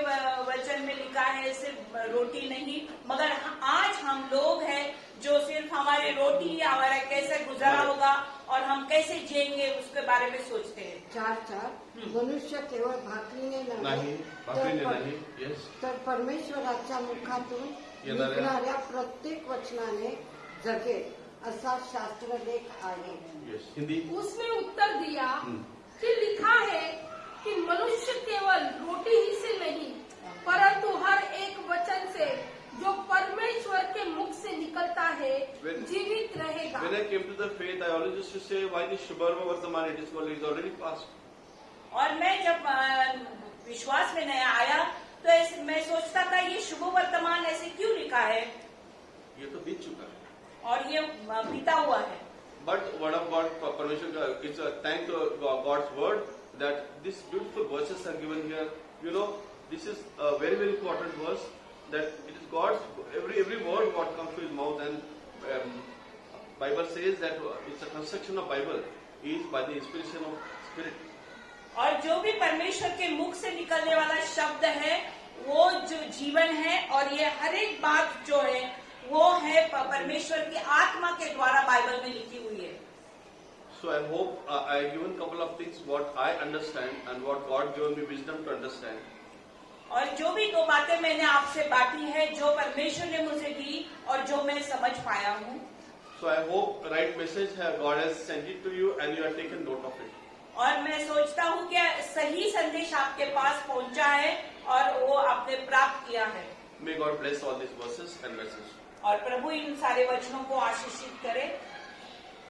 [SPEAKER 2] वचन में लिखा है सिर्फ रोटी नहीं, मगर आज हम लोग हैं जो सिर्फ हमारी रोटी या हमारा कैसे गुजारा होगा और हम कैसे जिएंगे उसके बारे में सोचते हैं।
[SPEAKER 4] 4:4 मनुष्य केवळ भाकरीने
[SPEAKER 1] नाही, भाकरीने नाही. Yes.
[SPEAKER 4] तर परमेश्वराच्या मुखातून
[SPEAKER 1] येणाऱ्या
[SPEAKER 4] निघणाऱ्या प्रत्येक वचनाने जगेल असा शास्त्रलेख आहे.
[SPEAKER 1] यस, हिंदी.
[SPEAKER 3] उसने उत्तर दिया कि लिखा है कि मनुष्य केवल रोटी ही से नहीं परंतु हर एक वचन से जो परमेश्वर के मुख से निकलता है जीवित रहेगा.
[SPEAKER 1] When I came to the faith, I always used to say, why this Shubharma Vartaman, it is already past.
[SPEAKER 2] और मैं जब विश्वास में नया आया तो मैं सोचता था ये शुभ वर्तमान ऐसे क्यों लिखा है,
[SPEAKER 1] ये तो बीत चुका है.
[SPEAKER 2] और ये बीता हुआ है.
[SPEAKER 1] But word of God, permission, it's a thank to God's word that these beautiful verses are given here. You know, this is a very, very important verse that it is God's, every word what comes to his mouth, and Bible says that it's a construction of Bible is by the inspiration of Spirit.
[SPEAKER 2] और जो भी परमेश्वर के मुख से निकलने वाला शब्द है वो जो जीवन है, और ये हर एक बात जो है वो है परमेश्वर की आत्मा के द्वारा बाइबल में लिखी हुई है.
[SPEAKER 1] So I hope I have given couple of things what I understand and what God given me wisdom to understand.
[SPEAKER 2] और जो भी 2 बातें मैंने आपसे बांटी है जो परमेश्वर ने मुझे दी और जो मैं समझ पाया हूँ.
[SPEAKER 1] So I hope right message God has sent it to you and you have taken note of it.
[SPEAKER 2] और मैं सोचता हूँ कि सही संदेश आपके पास पहुँचा है और वो आपने प्राप्त किया है.
[SPEAKER 1] May God bless all these verses and messages.
[SPEAKER 2] और प्रभु इन सारे वचनों को आशीषित करे.